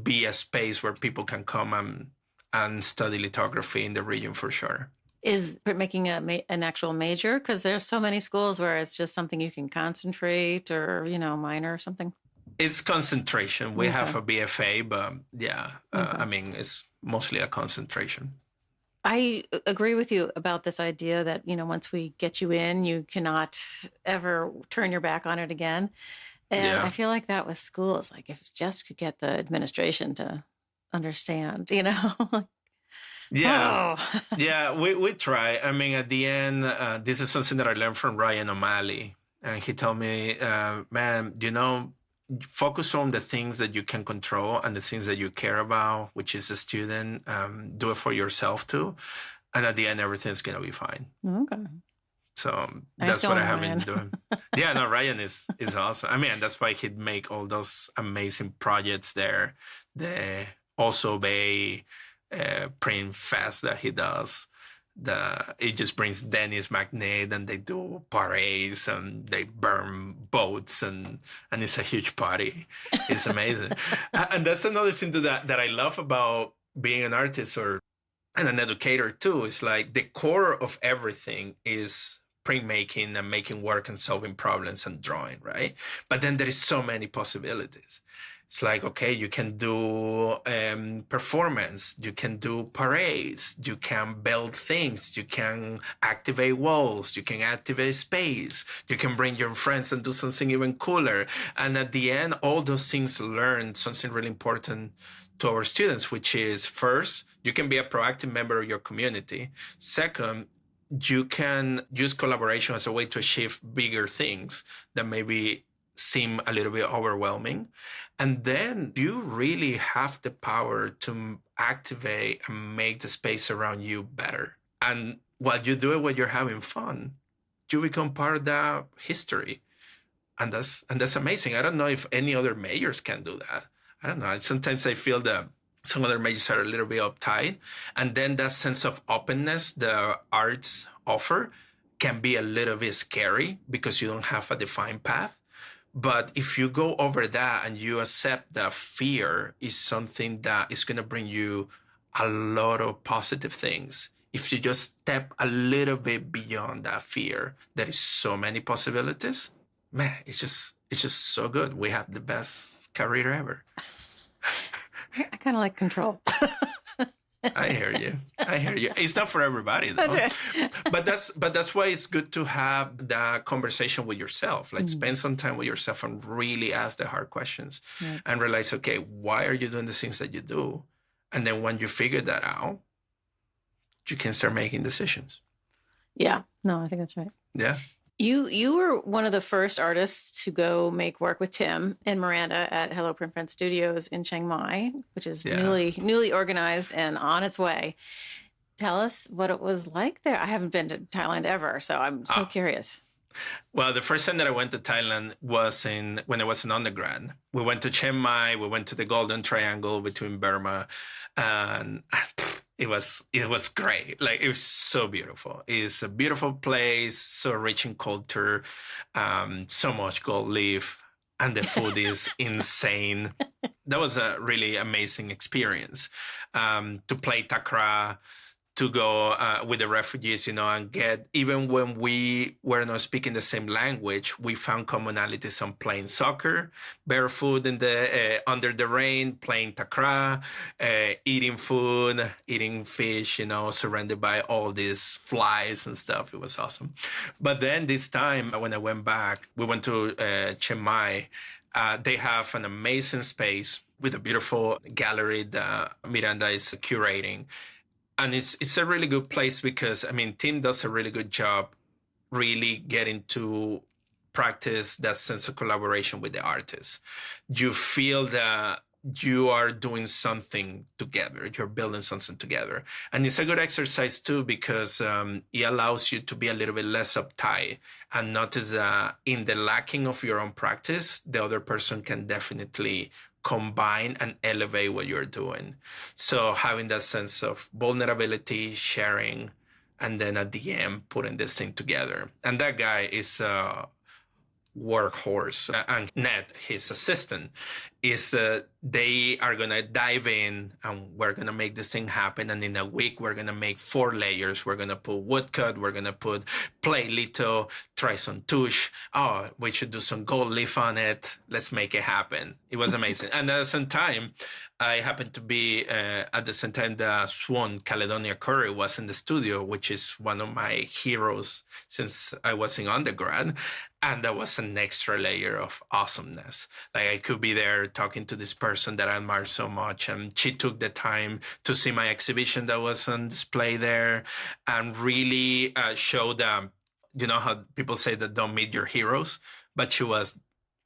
C: be a space where people can come and study lithography in the region for sure.
A: Is printmaking an actual major? Because there's so many schools where it's just something you can concentrate or, minor or something.
C: It's concentration. We have a BFA, but yeah, it's mostly a concentration.
A: I agree with you about this idea that, once we get you in, you cannot ever turn your back on it again. And I feel like that with schools, like if just could get the administration to understand,
C: Yeah.
A: Oh.
C: Yeah, we try. I mean, at the end, this is something that I learned from Ryan O'Malley. And he told me, man, focus on the things that you can control and the things that you care about, which is a student. Do it for yourself too. And at the end, everything's going to be fine.
A: Okay.
C: So that's what I have been doing. Yeah, no, Ryan is awesome. I mean, that's why he'd make all those amazing projects there. The Also Bay print fest that he does. It just brings Dennis McNaid, and they do parades and they burn boats and it's a huge party. It's amazing. And that's another thing that I love about being an artist or and an educator too. It's like the core of everything is printmaking and making work and solving problems and drawing, right? But then there is so many possibilities. It's like, okay, you can do performance, you can do parades, you can build things, you can activate walls, you can activate space, you can bring your friends and do something even cooler. And at the end, all those things learn something really important to our students, which is first, you can be a proactive member of your community. Second, you can use collaboration as a way to achieve bigger things that maybe seem a little bit overwhelming. And then you really have the power to activate and make the space around you better. And while you do it when you're having fun, you become part of that history. And that's amazing. I don't know if any other majors can do that. I don't know. Sometimes I feel that some other majors are a little bit uptight. And then that sense of openness the arts offer can be a little bit scary because you don't have a defined path. But if you go over that and you accept that fear is something that is going to bring you a lot of positive things, if you just step a little bit beyond that fear, there is so many possibilities. Man, it's just so good. We have the best career ever.
A: I kind of like control.
C: I hear you. It's not for everybody, though.
A: That's right.
C: But that's why it's good to have that conversation with yourself. Like spend some time with yourself and really ask the hard questions and realize, okay, why are you doing the things that you do? And then when you figure that out, you can start making decisions.
A: Yeah. No, I think that's right.
C: Yeah.
A: You were one of the first artists to go make work with Tim and Miranda at Hello Print Friend Studios in Chiang Mai, which is newly organized and on its way. Tell us what it was like there. I haven't been to Thailand ever, so I'm so curious.
C: Well, the first time that I went to Thailand was when I was an undergrad. We went to Chiang Mai. We went to the Golden Triangle between Burma, and it was great. Like, it was so beautiful. It's a beautiful place, so rich in culture, so much gold leaf, and the food is insane. That was a really amazing experience. To play takra, to go with the refugees, and get, even when we were not speaking the same language, we found commonalities on playing soccer, barefoot in the under the rain, playing takra, eating food, eating fish, surrounded by all these flies and stuff. It was awesome. But then this time when I went back, we went to Chiang Mai. They have an amazing space with a beautiful gallery that Miranda is curating. And it's a really good place because, Tim does a really good job really getting to practice that sense of collaboration with the artists. You feel that you are doing something together. You're building something together. And it's a good exercise too, because it allows you to be a little bit less uptight and notice that in the lacking of your own practice, the other person can definitely combine and elevate what you're doing. So having that sense of vulnerability, sharing, and then at the end, putting this thing together. And that guy is a workhorse. And Ned, his assistant, is they are going to dive in and we're going to make this thing happen. And in a week, we're going to make 4 layers. We're going to put woodcut. We're going to put play litho, try some touche. Oh, we should do some gold leaf on it. Let's make it happen. It was amazing. And at the same time, I happened to be at the same time the Swan Caledonia Curry was in the studio, which is one of my heroes since I was in undergrad. And that was an extra layer of awesomeness. Like, I could be there talking to this person that I admire so much. And she took the time to see my exhibition that was on display there and really show them, how people say that don't meet your heroes, but she was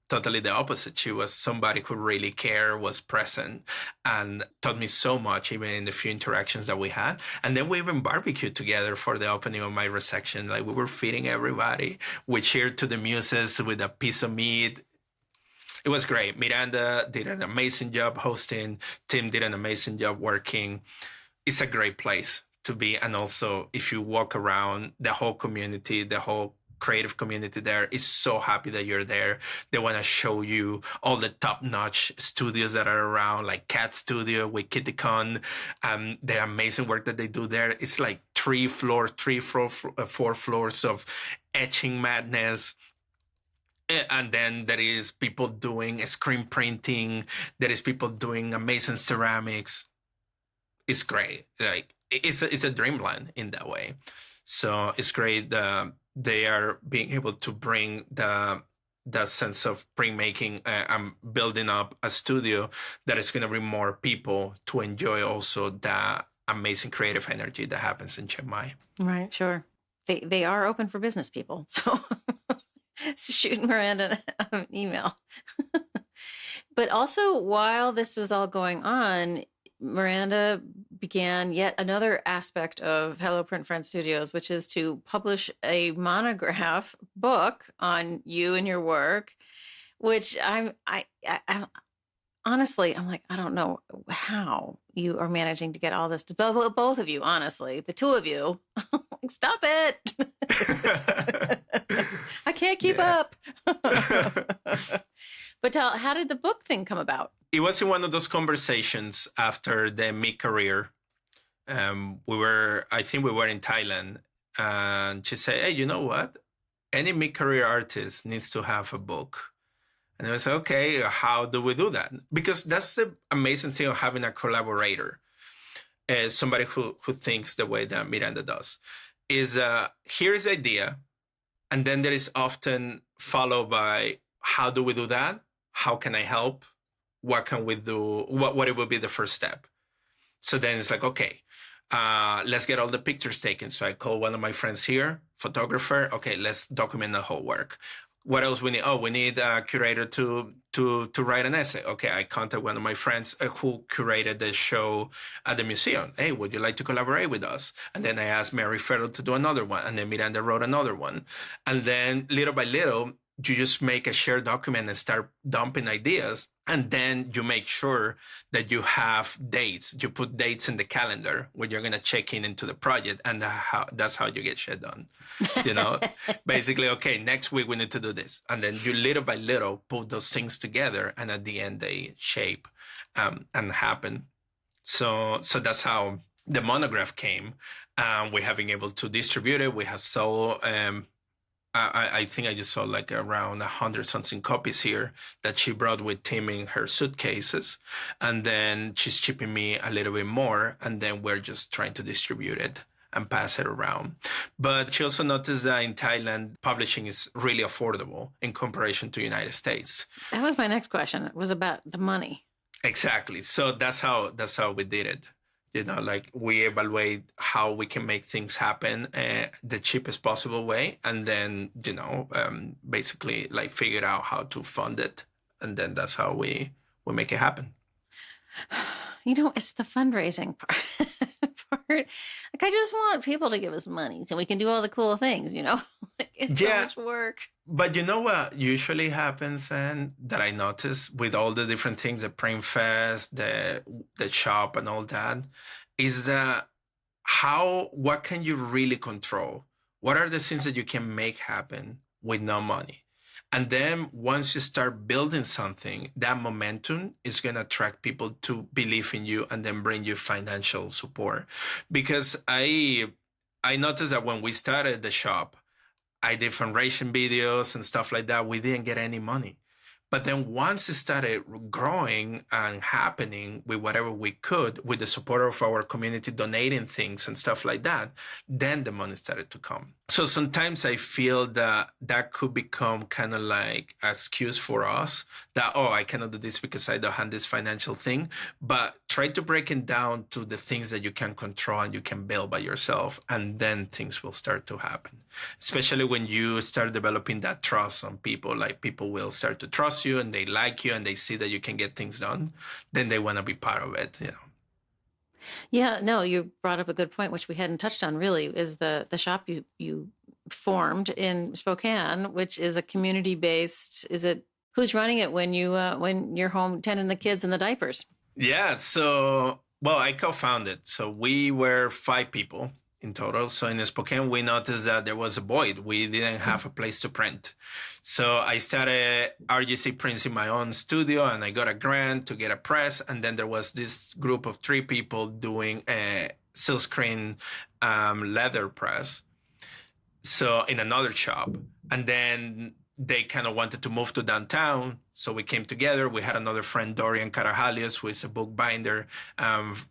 C: totally the opposite. She was somebody who really cared, was present, and taught me so much, even in the few interactions that we had. And then we even barbecued together for the opening of my resection. Like, we were feeding everybody. We cheered to the muses with a piece of meat. It was great. Miranda did an amazing job hosting. Tim did an amazing job working. It's a great place to be. And also, if you walk around, the whole community, the whole creative community there is so happy that you're there. They want to show you all the top-notch studios that are around, like Cat Studio with KittyCon, the amazing work that they do there. It's like 4 floors of etching madness. And then there is people doing screen printing. There is people doing amazing ceramics. It's great. Like it's a dreamland in that way. So it's great. They are being able to bring that sense of printmaking and building up a studio that is going to bring more people to enjoy also that amazing creative energy that happens in Chiang Mai.
A: Right, sure. They are open for business people. So shoot Miranda an email. But also, while this was all going on, Miranda began yet another aspect of Hello Print Friend Studios, which is to publish a monograph book on you and your work, which I honestly, I'm like, I don't know how you are managing to get all this to both of you, honestly, the two of you. Like, stop it. I can't keep up. But how did the book thing come about?
C: It was in one of those conversations after the mid-career. I think we were in Thailand, and she said, hey, you know what? Any mid-career artist needs to have a book. And I was like, okay, how do we do that? Because that's the amazing thing of having a collaborator, somebody who thinks the way that Miranda does, is here's the idea, and then there is often followed by, how do we do that? How can I help? What can we do? What it will be the first step? So then it's like, okay, let's get all the pictures taken. So I call one of my friends here, photographer. Okay, let's document the whole work. What else we need? Oh, we need a curator to write an essay. Okay, I contact one of my friends who curated the show at the museum. Hey, would you like to collaborate with us? And then I asked Mary Ferrell to do another one. And then Miranda wrote another one. And then little by little, you just make a shared document and start dumping ideas. And then you make sure that you have dates. You put dates in the calendar when you're going to check into the project. And that's how you get shit done. You know, basically, okay, next week we need to do this. And then you little by little put those things together. And at the end, they shape and happen. So that's how the monograph came. We have been able to distribute it. We have sold... I think I just saw like around 100-something copies here that she brought with Tim in her suitcases. And then she's shipping me a little bit more. And then we're just trying to distribute it and pass it around. But she also noticed that in Thailand, publishing is really affordable in comparison to the United States.
A: That was my next question. It was about the money.
C: Exactly. So that's how we did it. You know, like we evaluate how we can make things happen the cheapest possible way. And then, you know, basically like figure out how to fund it. And then that's how we make it happen.
A: You know, it's the fundraising part. Like, I just want people to give us money so we can do all the cool things, you know? Like, it's so much work.
C: But you know what usually happens, and that I notice with all the different things, the Print Fest, the shop and all that, is that what can you really control? What are the things that you can make happen with no money? And then once you start building something, that momentum is going to attract people to believe in you and then bring you financial support. Because I noticed that when we started the shop, I did fundraising videos and stuff like that. We didn't get any money. But then once it started growing and happening with whatever we could, with the support of our community donating things and stuff like that, then the money started to come. So sometimes I feel that could become kind of like an excuse for us that, oh, I cannot do this because I don't have this financial thing. But try to break it down to the things that you can control and you can build by yourself. And then things will start to happen, especially when you start developing that trust on people. Like people will start to trust you and they like you and they see that you can get things done. Then they want to be part of it, you know.
A: Yeah, no, you brought up a good point, which we hadn't touched on really, is the shop you formed in Spokane, which is a community-based, who's running it when you're home tending the kids in the diapers?
C: Yeah, so, well, I co-founded. So we were 5 people in total. So in Spokane, we noticed that there was a void. We didn't have a place to print. So I started RGC prints in my own studio, and I got a grant to get a press. And then there was this group of 3 people doing a silkscreen leather press. So in another shop. And then they kind of wanted to move to downtown. So we came together. We had another friend, Dorian Carajalios, who is a bookbinder,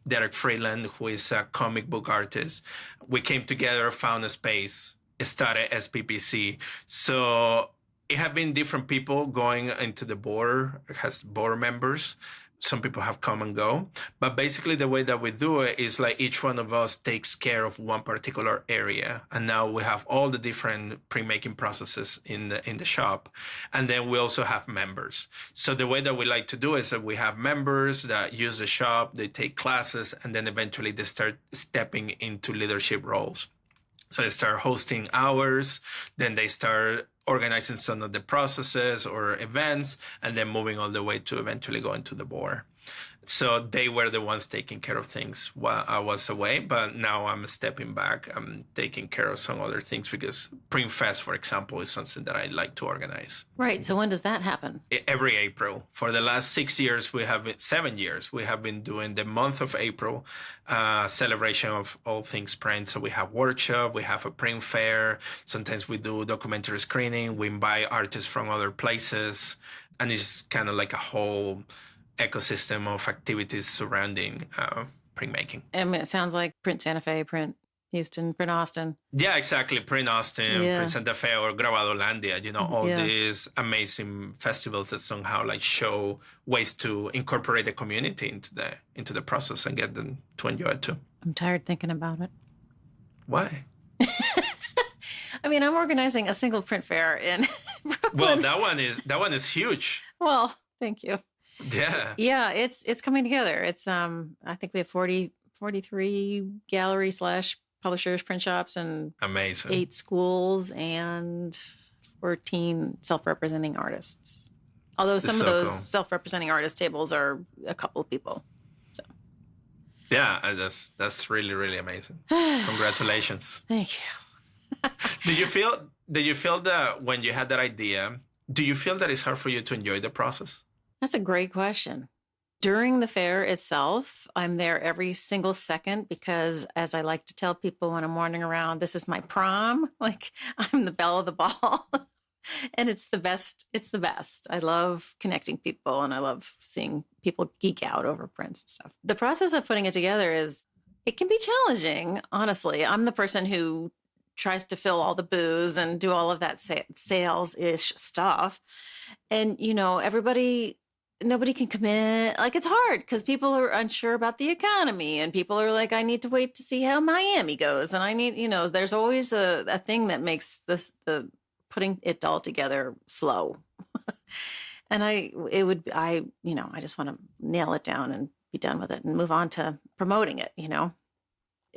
C: Derek Freeland, who is a comic book artist. We came together, found a space, started SPPC. So it have been different people going into the board, has board members. Some people have come and go, but basically the way that we do it is like each one of us takes care of one particular area. And now we have all the different printmaking processes in the shop. And then we also have members. So the way that we like to do is that we have members that use the shop, they take classes, and then eventually they start stepping into leadership roles. So they start hosting hours, then they start organizing some of the processes or events, and then moving all the way to eventually going to the board. So they were the ones taking care of things while I was away, but now I'm stepping back. I'm taking care of some other things because Print Fest, for example, is something that I like to organize.
A: Right. So when does that happen?
C: Every April. For the last 7 years, we have been doing the month of April, celebration of all things print. So we have workshop, we have a print fair. Sometimes we do documentary screening. We invite artists from other places, and it's kind of like a whole ecosystem of activities surrounding printmaking.
A: I mean, it sounds like Print Santa Fe, Print Houston, Print Austin.
C: Yeah, exactly. Print Austin, Print Santa Fe, or Grabadolandia, all these amazing festivals that somehow like show ways to incorporate the community into the process and get them to enjoy it too.
A: I'm tired thinking about it.
C: Why?
A: I mean, I'm organizing a single print fair in Brooklyn.
C: Well, that one is huge.
A: Well, thank you.
C: Yeah.
A: Yeah, it's coming together. It's I think we have 43 gallery / publishers, print shops, and
C: amazing
A: 8 schools and 14 self-representing artists. Although some of those self-representing artist tables are a couple of people. So
C: yeah, that's really, really amazing. Congratulations.
A: Thank you.
C: Did you feel that when you had that idea, do you feel that it's hard for you to enjoy the process?
A: That's a great question. During the fair itself, I'm there every single second because, as I like to tell people when I'm wandering around, this is my prom. Like, I'm the belle of the ball. And it's the best. It's the best. I love connecting people, and I love seeing people geek out over prints and stuff. The process of putting it together it can be challenging, honestly. I'm the person who tries to fill all the booths and do all of that sales-ish stuff. And, nobody can commit. Like, it's hard because people are unsure about the economy, and people are like, I need to wait to see how Miami goes. And I need, there's always a thing that makes the putting it all together slow. And I just want to nail it down and be done with it and move on to promoting it,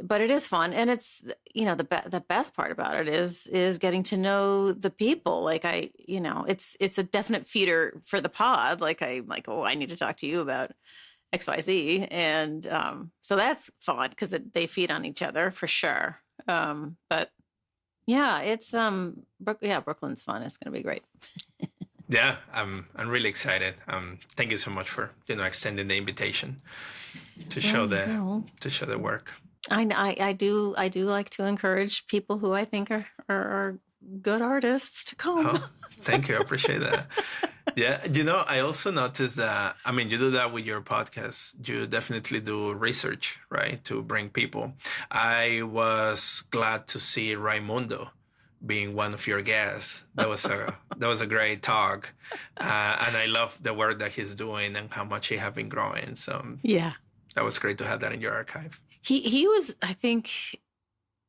A: But it is fun. And it's, the best part about it is getting to know the people. Like it's a definite feeder for the pod. Like I'm like, oh, I need to talk to you about XYZ. And so that's fun because they feed on each other for sure. But yeah, it's, Brooklyn's fun. It's going to be great.
C: Yeah, I'm really excited. Thank you so much for, extending the invitation to show the work.
A: I do like to encourage people who I think are good artists to come.
C: Oh, thank you. I appreciate that. Yeah. I also noticed that, you do that with your podcast. You definitely do research, right? To bring people. I was glad to see Raimundo being one of your guests. That was a great talk. And I love the work that he's doing and how much he has been growing. So
A: yeah, that
C: was great to have that in your archive.
A: He was, I think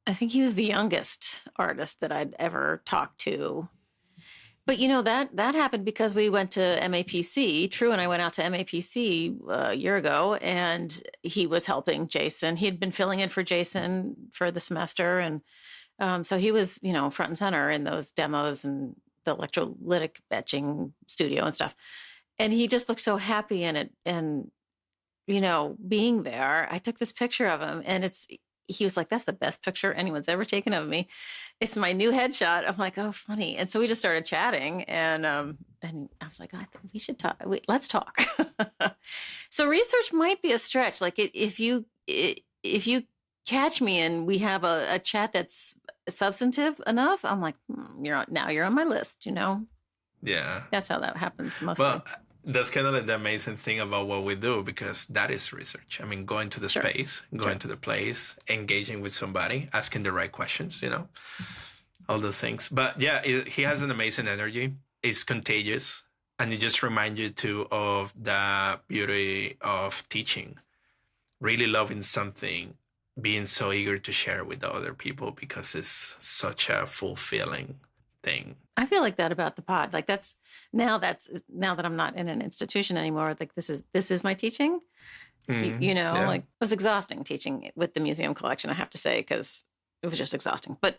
A: he was the youngest artist that I'd ever talked to. But that happened because we went to MAPC. True, and I went out to MAPC a year ago, and he was helping Jason. He had been filling in for Jason for the semester, and so he was, front and center in those demos and the electrolytic etching studio and stuff. And he just looked so happy in it, and being there. I took this picture of him, and he was like, that's the best picture anyone's ever taken of me. It's my new headshot. I'm like, oh, funny. And so we just started chatting, and I was like, I think we should talk. Let's talk. So research might be a stretch. Like if you catch me and we have a chat that's substantive enough, I'm like, you're on my list,
C: Yeah.
A: That's how that happens mostly.
C: Well, that's kind of like the amazing thing about what we do, because that is research. I mean, going to the space, going to the place, engaging with somebody, asking the right questions, all those things. But yeah, he has an amazing energy. It's contagious. And it just reminds you too of the beauty of teaching, really loving something, being so eager to share with other people, because it's such a fulfilling thing.
A: I feel like that about the pod. Like now that I'm not in an institution anymore, like this is my teaching. Like it was exhausting teaching with the museum collection, I have to say, because it was just exhausting. But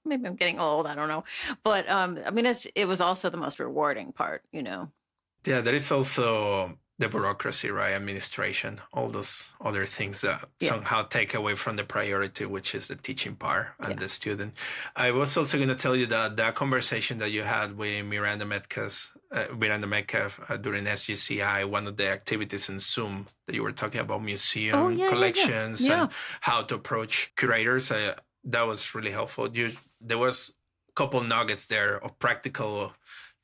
A: maybe I'm getting old, I don't know. But I mean, it was also the most rewarding part, Yeah,
C: there is also the bureaucracy, right? Administration, all those other things that somehow take away from the priority, which is the teaching part and the student. I was also going to tell you that conversation that you had with Miranda Metcalf during SGCI, one of the activities in Zoom that you were talking about museum collections and how to approach curators. That was really helpful. There was a couple nuggets there of practical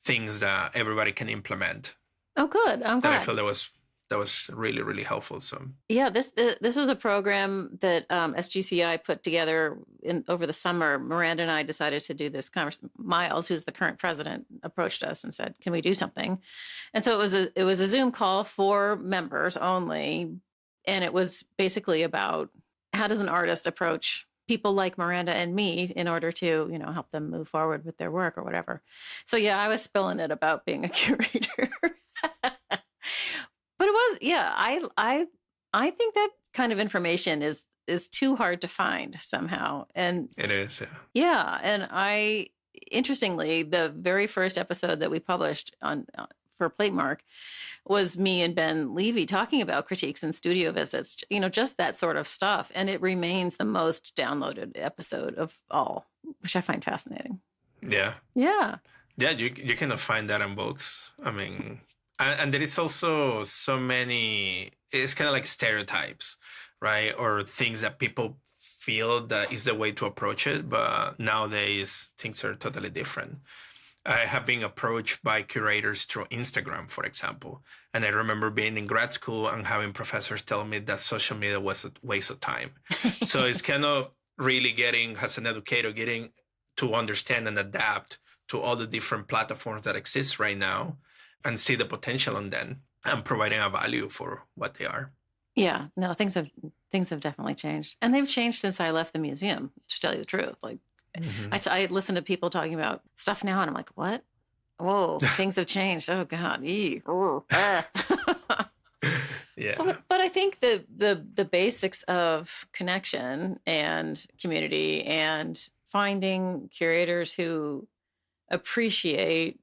C: things that everybody can implement.
A: Oh, good. I'm glad.
C: I feel that was really, really helpful. So
A: yeah, this was a program that SGCI put together over the summer. Miranda and I decided to do this. Miles, who's the current president, approached us and said, "Can we do something?" And so it was a Zoom call for members only, and it was basically about how does an artist approach people like Miranda and me in order to, help them move forward with their work or whatever. So yeah, I was spilling it about being a curator. But it was, I think that kind of information is too hard to find somehow. And
C: it is,
A: yeah. And interestingly, the very first episode that we published for Platemark was me and Ben Levy talking about critiques and studio visits, just that sort of stuff. And it remains the most downloaded episode of all, which I find fascinating.
C: Yeah.
A: Yeah.
C: Yeah, you cannot find that in books. I mean, and there is also so many, it's kind of like stereotypes, right? Or things that people feel that is the way to approach it. But nowadays, things are totally different. I have been approached by curators through Instagram, for example. And I remember being in grad school and having professors tell me that social media was a waste of time. So it's kind of really as an educator, getting to understand and adapt to all the different platforms that exist right now and see the potential in them and providing a value for what they are.
A: Yeah, no, things have definitely changed. And they've changed since I left the museum, to tell you the truth. Like, I listen to people talking about stuff now, and I'm like, what? Whoa, things have changed. Oh, God.
C: Yeah.
A: But I think the basics of connection and community and finding curators who appreciate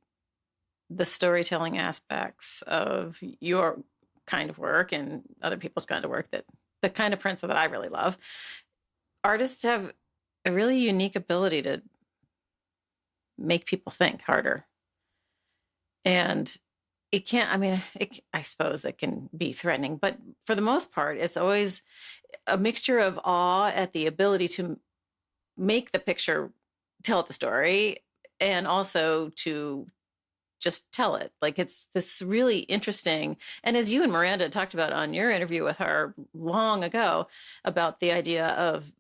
A: the storytelling aspects of your kind of work and other people's kind of work, that the kind of prints that I really love. Artists have a really unique ability to make people think harder. And it can't, I suppose that can be threatening, but for the most part, it's always a mixture of awe at the ability to make the picture tell the story and also to just tell it. Like, it's this really interesting. And as you and Miranda talked about on your interview with her long ago, about the idea of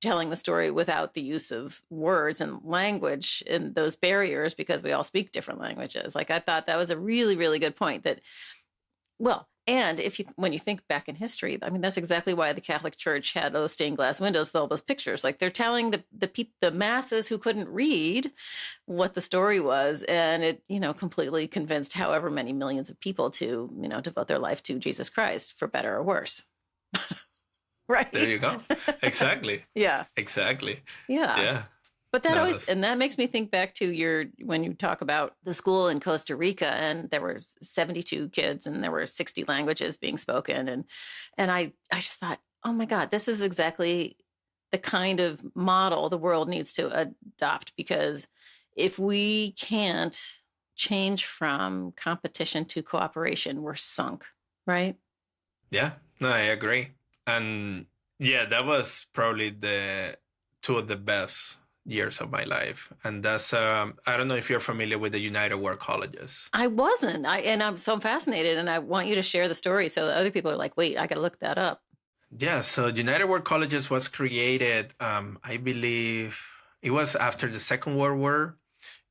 A: telling the story without the use of words and language and those barriers, because we all speak different languages. Like, I thought that was a really, really good point. That, well, and when you think back in history, that's exactly why the Catholic Church had those stained glass windows with all those pictures. Like, they're telling the masses who couldn't read what the story was, and it, completely convinced however many millions of people to, devote their life to Jesus Christ, for better or worse. Right.
C: There you go. Exactly.
A: Yeah.
C: Exactly.
A: Yeah.
C: Yeah.
A: But that makes me think back to when you talk about the school in Costa Rica, and there were 72 kids and there were 60 languages being spoken. And I just thought, oh my God, this is exactly the kind of model the world needs to adopt, because if we can't change from competition to cooperation, we're sunk, right?
C: Yeah, no, I agree. And yeah, that was probably the two of the best years of my life. And that's I don't know if you're familiar with the United World Colleges.
A: I wasn't. I'm so fascinated, and I want you to share the story so that other people are like, wait, I got to look that up.
C: Yeah, so United World Colleges was created, I believe it was after the Second World War.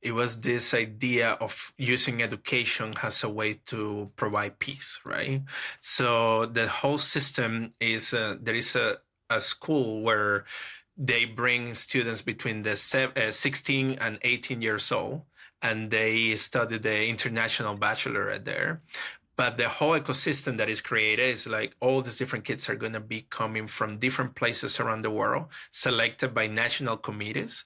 C: It was this idea of using education as a way to provide peace, right? So the whole system is there is a school where they bring students between the 16 and 18 years old, and they study the international baccalaureate there. But the whole ecosystem that is created is like all these different kids are going to be coming from different places around the world, selected by national committees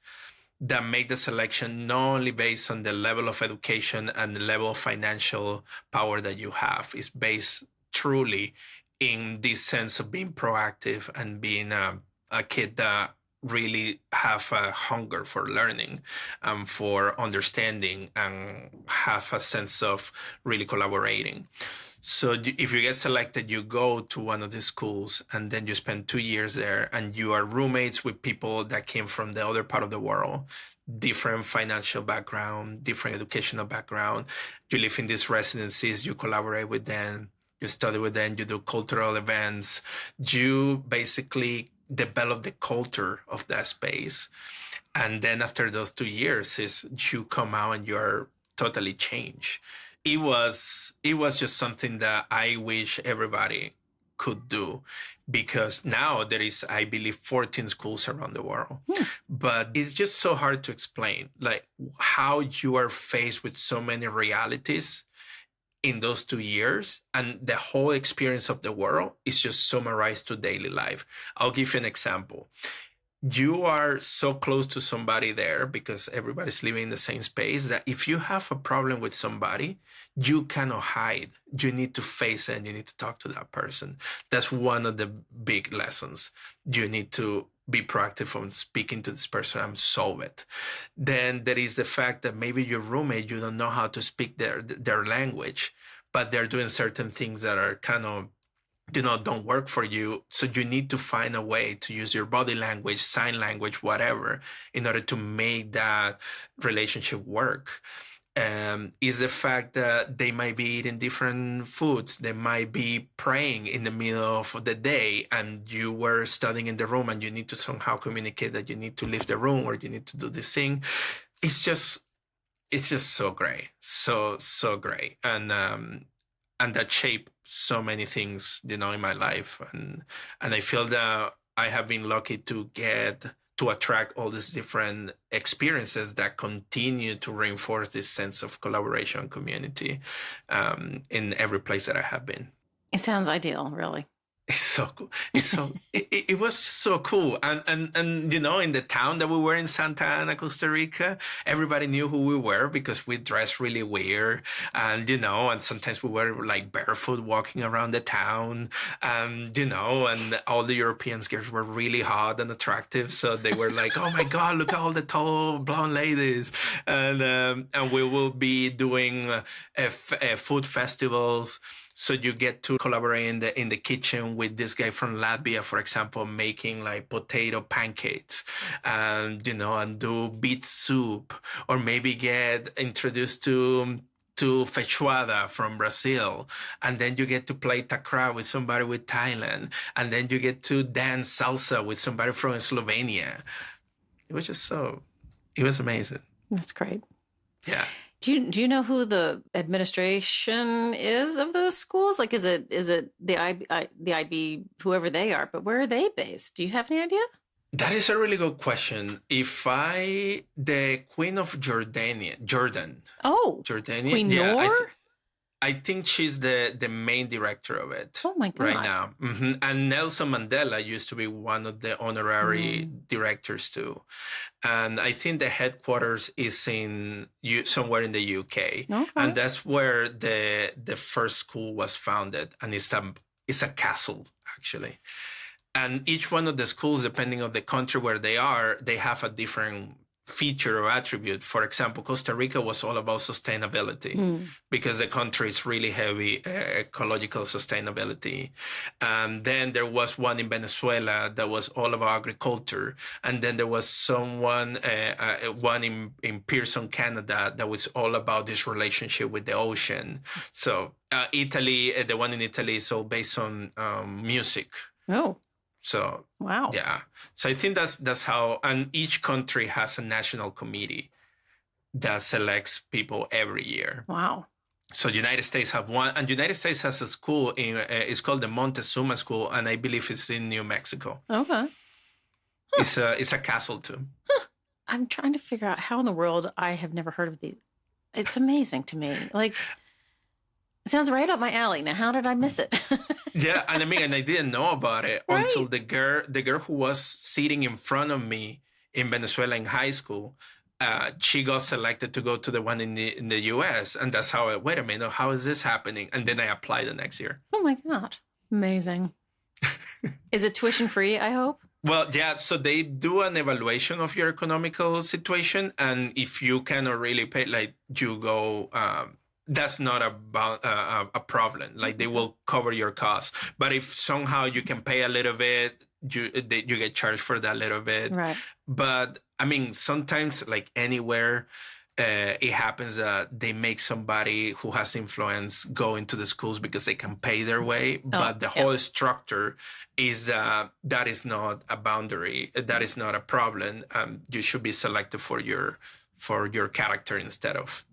C: that make the selection not only based on the level of education and the level of financial power that you have. It's based truly in this sense of being proactive and being a kid that really have a hunger for learning and for understanding and have a sense of really collaborating. So if you get selected, you go to one of the schools and then you spend 2 years there and you are roommates with people that came from the other part of the world, different financial background, different educational background. You live in these residencies, you collaborate with them, you study with them, you do cultural events. You basically develop the culture of that space. And then after those 2 years is you come out and you're totally changed. It was just something that I wish everybody could do, because now there is, I believe, 14 schools around the world. But it's just so hard to explain, like how you are faced with so many realities in those 2 years, and the whole experience of the world is just summarized to daily life. I'll give you an example. You are so close to somebody there because everybody's living in the same space that if you have a problem with somebody, you cannot hide. You need to face it and you need to talk to that person. That's one of the big lessons. You need to be proactive on speaking to this person and solve it. Then there is the fact that maybe your roommate, you don't know how to speak their language, but they're doing certain things that are kind of don't work for you. So you need to find a way to use your body language, sign language, whatever, in order to make that relationship work. Is the fact that they might be eating different foods. They might be praying in the middle of the day and you were studying in the room and you need to somehow communicate that you need to leave the room or you need to do this thing. It's just so great. So great. And that shaped so many things, in my life. And I feel that I have been lucky to get to attract all these different experiences that continue to reinforce this sense of collaboration and community in every place that I have been.
A: It sounds ideal, really.
C: It's so cool. It was so cool. And in the town that we were in, Santa Ana, Costa Rica, everybody knew who we were because we dressed really weird. And, and sometimes we were like barefoot walking around the town. And all the European girls were really hot and attractive. So they were like, oh my God, look at all the tall blonde ladies. And we will be doing food festivals. So you get to collaborate in the kitchen with this guy from Latvia, for example, making like potato pancakes and do beet soup, or maybe get introduced to feijoada from Brazil. And then you get to play takra with somebody with Thailand. And then you get to dance salsa with somebody from Slovenia. It was amazing.
A: That's great.
C: Yeah.
A: Do you know who the administration is of those schools? Like, is it the IB, whoever they are, but where are they based? Do you have any idea?
C: That is a really good question. The Queen of Jordan.
A: Oh,
C: Jordania.
A: Queen Noor?
C: I think she's the main director of it.
A: Oh my God.
C: Right now. Mm-hmm. And Nelson Mandela used to be one of the honorary directors too. And I think the headquarters is somewhere in the UK.
A: Okay.
C: And that's where the first school was founded. And it's a castle, actually. And each one of the schools, depending on the country where they are, they have a different feature or attribute. For example, Costa Rica was all about sustainability because the country is really heavy ecological sustainability. And then there was one in Venezuela that was all about agriculture. And then there was one in Pearson, Canada, that was all about this relationship with the ocean. So Italy, the one in Italy is all based on music.
A: Oh.
C: So
A: wow.
C: Yeah. So I think that's how, and each country has a national committee that selects people every year.
A: Wow.
C: So the United States have one, and the United States has a school it's called the Montezuma School, and I believe it's in New Mexico.
A: Okay. Huh.
C: It's a castle too.
A: Huh. I'm trying to figure out how in the world I have never heard of these. It's amazing to me. Like, it sounds right up my alley. Now, how did I miss it?
C: Yeah, and I didn't know about it until the girl who was sitting in front of me in Venezuela in high school, she got selected to go to the one in the U.S. And that's how wait a minute, how is this happening? And then I applied the next year.
A: Oh my God. Amazing. Is it tuition free, I hope?
C: Well, yeah, so they do an evaluation of your economical situation. And if you cannot really pay, like you go, that's not a problem. Like they will cover your costs. But if somehow you can pay a little bit, you get charged for that little bit.
A: Right.
C: But sometimes like anywhere, it happens that they make somebody who has influence go into the schools because they can pay their way. But the whole structure is that is not a boundary. That is not a problem. You should be selected for your character instead of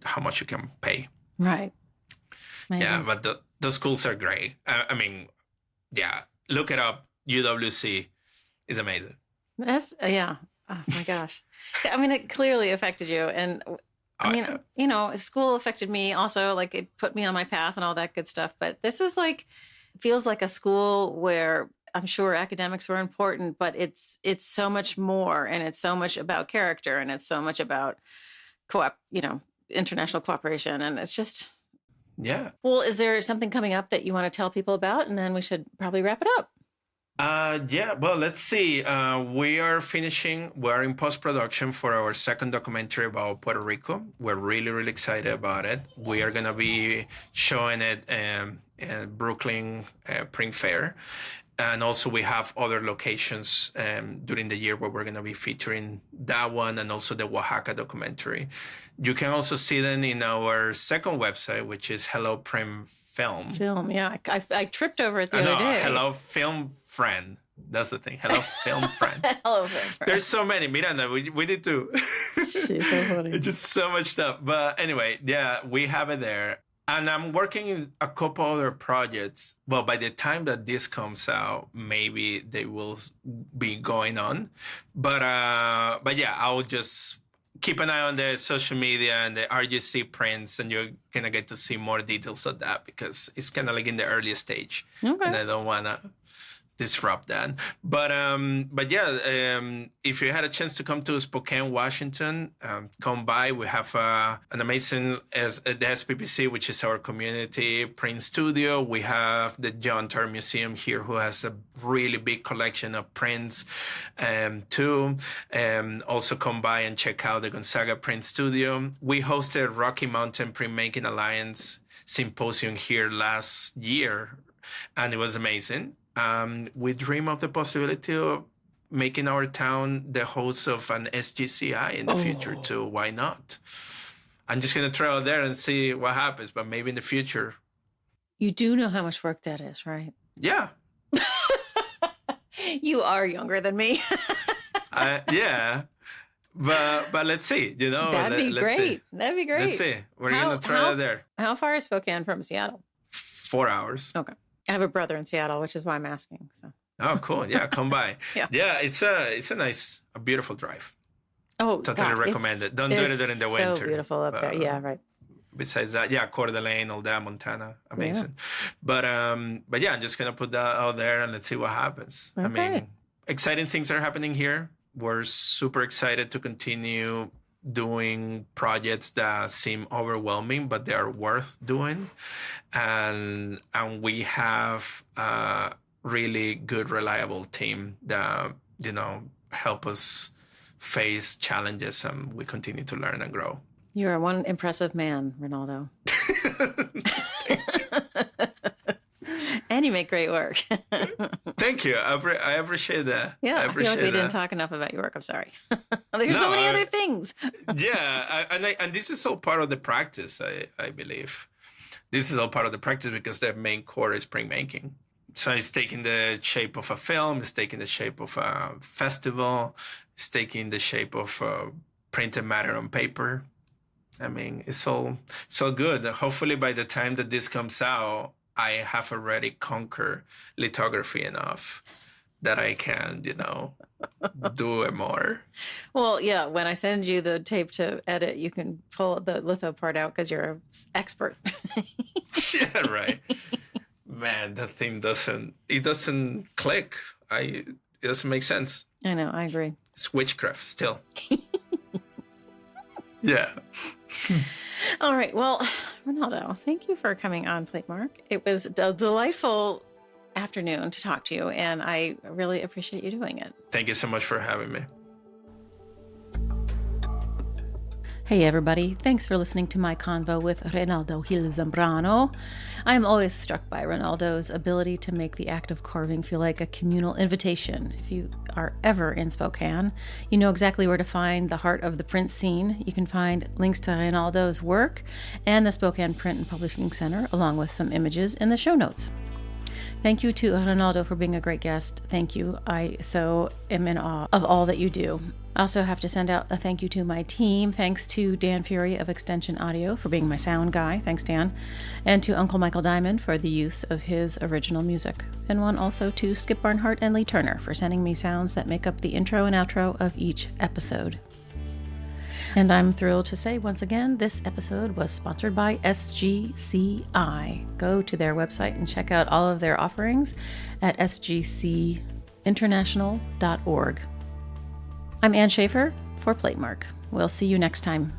C: how much you can pay.
A: Right. Amazing.
C: Yeah, but the schools are great. Yeah, look it up. UWC is amazing.
A: That's yeah. Oh my gosh. It clearly affected you. And school affected me also. Like it put me on my path and all that good stuff. But this is feels like a school where I'm sure academics were important, but it's so much more, and it's so much about character, and it's so much about international cooperation. And it's just,
C: yeah.
A: Well, is there something coming up that you want to tell people about? And then we should probably wrap it up.
C: Yeah, well, let's see. We're in post-production for our second documentary about Puerto Rico. We're really, really excited about it. We are going to be showing it at Brooklyn Print Fair. And also we have other locations during the year where we're going to be featuring that one and also the Oaxaca documentary. You can also see them in our second website, which is Hello Print Film.
A: Film, yeah. I tripped over it the other day.
C: Hello Film Friend. That's the thing. Hello Film Friend.
A: Hello Film Friend.
C: There's so many. Miranda, we need to.
A: She's so funny.
C: It's just so much stuff. But anyway, yeah, we have it there. And I'm working in a couple other projects. Well, by the time that this comes out, maybe they will be going on. But yeah, I'll just keep an eye on the social media and the RGC prints, and you're going to get to see more details of that because it's kind of like in the early stage. Okay. And I don't want to disrupt that. But yeah, if you had a chance to come to Spokane, Washington, come by. We have an amazing the SPPC, which is our community print studio. We have the John Turr Museum here, who has a really big collection of prints too. Also come by and check out the Gonzaga Print Studio. We hosted Rocky Mountain Printmaking Alliance Symposium here last year, and it was amazing. We dream of the possibility of making our town the host of an SGCI in the future too. Why not? I'm just going to try out there and see what happens, but maybe in the future.
A: You do know how much work that is, right?
C: Yeah.
A: You are younger than me.
C: Yeah. But let's see,
A: That'd be great.
C: See.
A: That'd be great.
C: Let's see. We're going to try it there.
A: How far is Spokane from Seattle?
C: 4 hours.
A: Okay. I have a brother in Seattle, which is why I'm asking. So.
C: Oh, cool. Yeah, come by.
A: Yeah,
C: it's a beautiful drive.
A: Oh,
C: totally recommend it. Don't do it during the winter.
A: So beautiful up there. Yeah, right.
C: Besides that, yeah, Coeur d'Alene, all that, Montana, amazing. Yeah. But yeah, I'm just gonna put that out there and let's see what happens.
A: Okay.
C: Exciting things are happening here. We're super excited to continue doing projects that seem overwhelming, but they are worth doing. And we have really good, reliable team that, help us face challenges, and we continue to learn and grow.
A: You're one impressive man, Reinaldo. And you make great work.
C: Thank you. I appreciate that.
A: Yeah,
C: I
A: feel
C: appreciate
A: like we
C: that.
A: didn't talk enough about your work. I'm sorry. There's so many other things.
C: Yeah, and this is all part of the practice, I believe. This is all part of the practice because the main core is printmaking. So it's taking the shape of a film, it's taking the shape of a festival, it's taking the shape of printed matter on paper. I mean, it's all so good. Hopefully by the time that this comes out, I have already conquered lithography enough that I can, do it more.
A: Well, yeah, when I send you the tape to edit, you can pull the litho part out because you're an expert.
C: Yeah, right. Man, that thing doesn't click. It doesn't make sense.
A: I know, I agree.
C: It's witchcraft still. Yeah.
A: All right. Well, Reinaldo, thank you for coming on Platemark. It was a delightful afternoon to talk to you, and I really appreciate you doing it.
C: Thank you so much for having me.
A: Hey everybody, thanks for listening to my convo with Reinaldo Gil Zambrano. I am always struck by Reinaldo's ability to make the act of carving feel like a communal invitation. If you are ever in Spokane, you know exactly where to find the heart of the print scene. You can find links to Reinaldo's work and the Spokane Print and Publishing Center, along with some images in the show notes. Thank you to Reinaldo for being a great guest. Thank you. I so am in awe of all that you do. I also have to send out a thank you to my team. Thanks to Dan Fury of Extension Audio for being my sound guy. Thanks, Dan. And to Uncle Michael Diamond for the use of his original music. And one also to Skip Barnhart and Lee Turner for sending me sounds that make up the intro and outro of each episode. And I'm thrilled to say once again, this episode was sponsored by SGCI. Go to their website and check out all of their offerings at sgcinternational.org. I'm Ann Shafer for Platemark. We'll see you next time.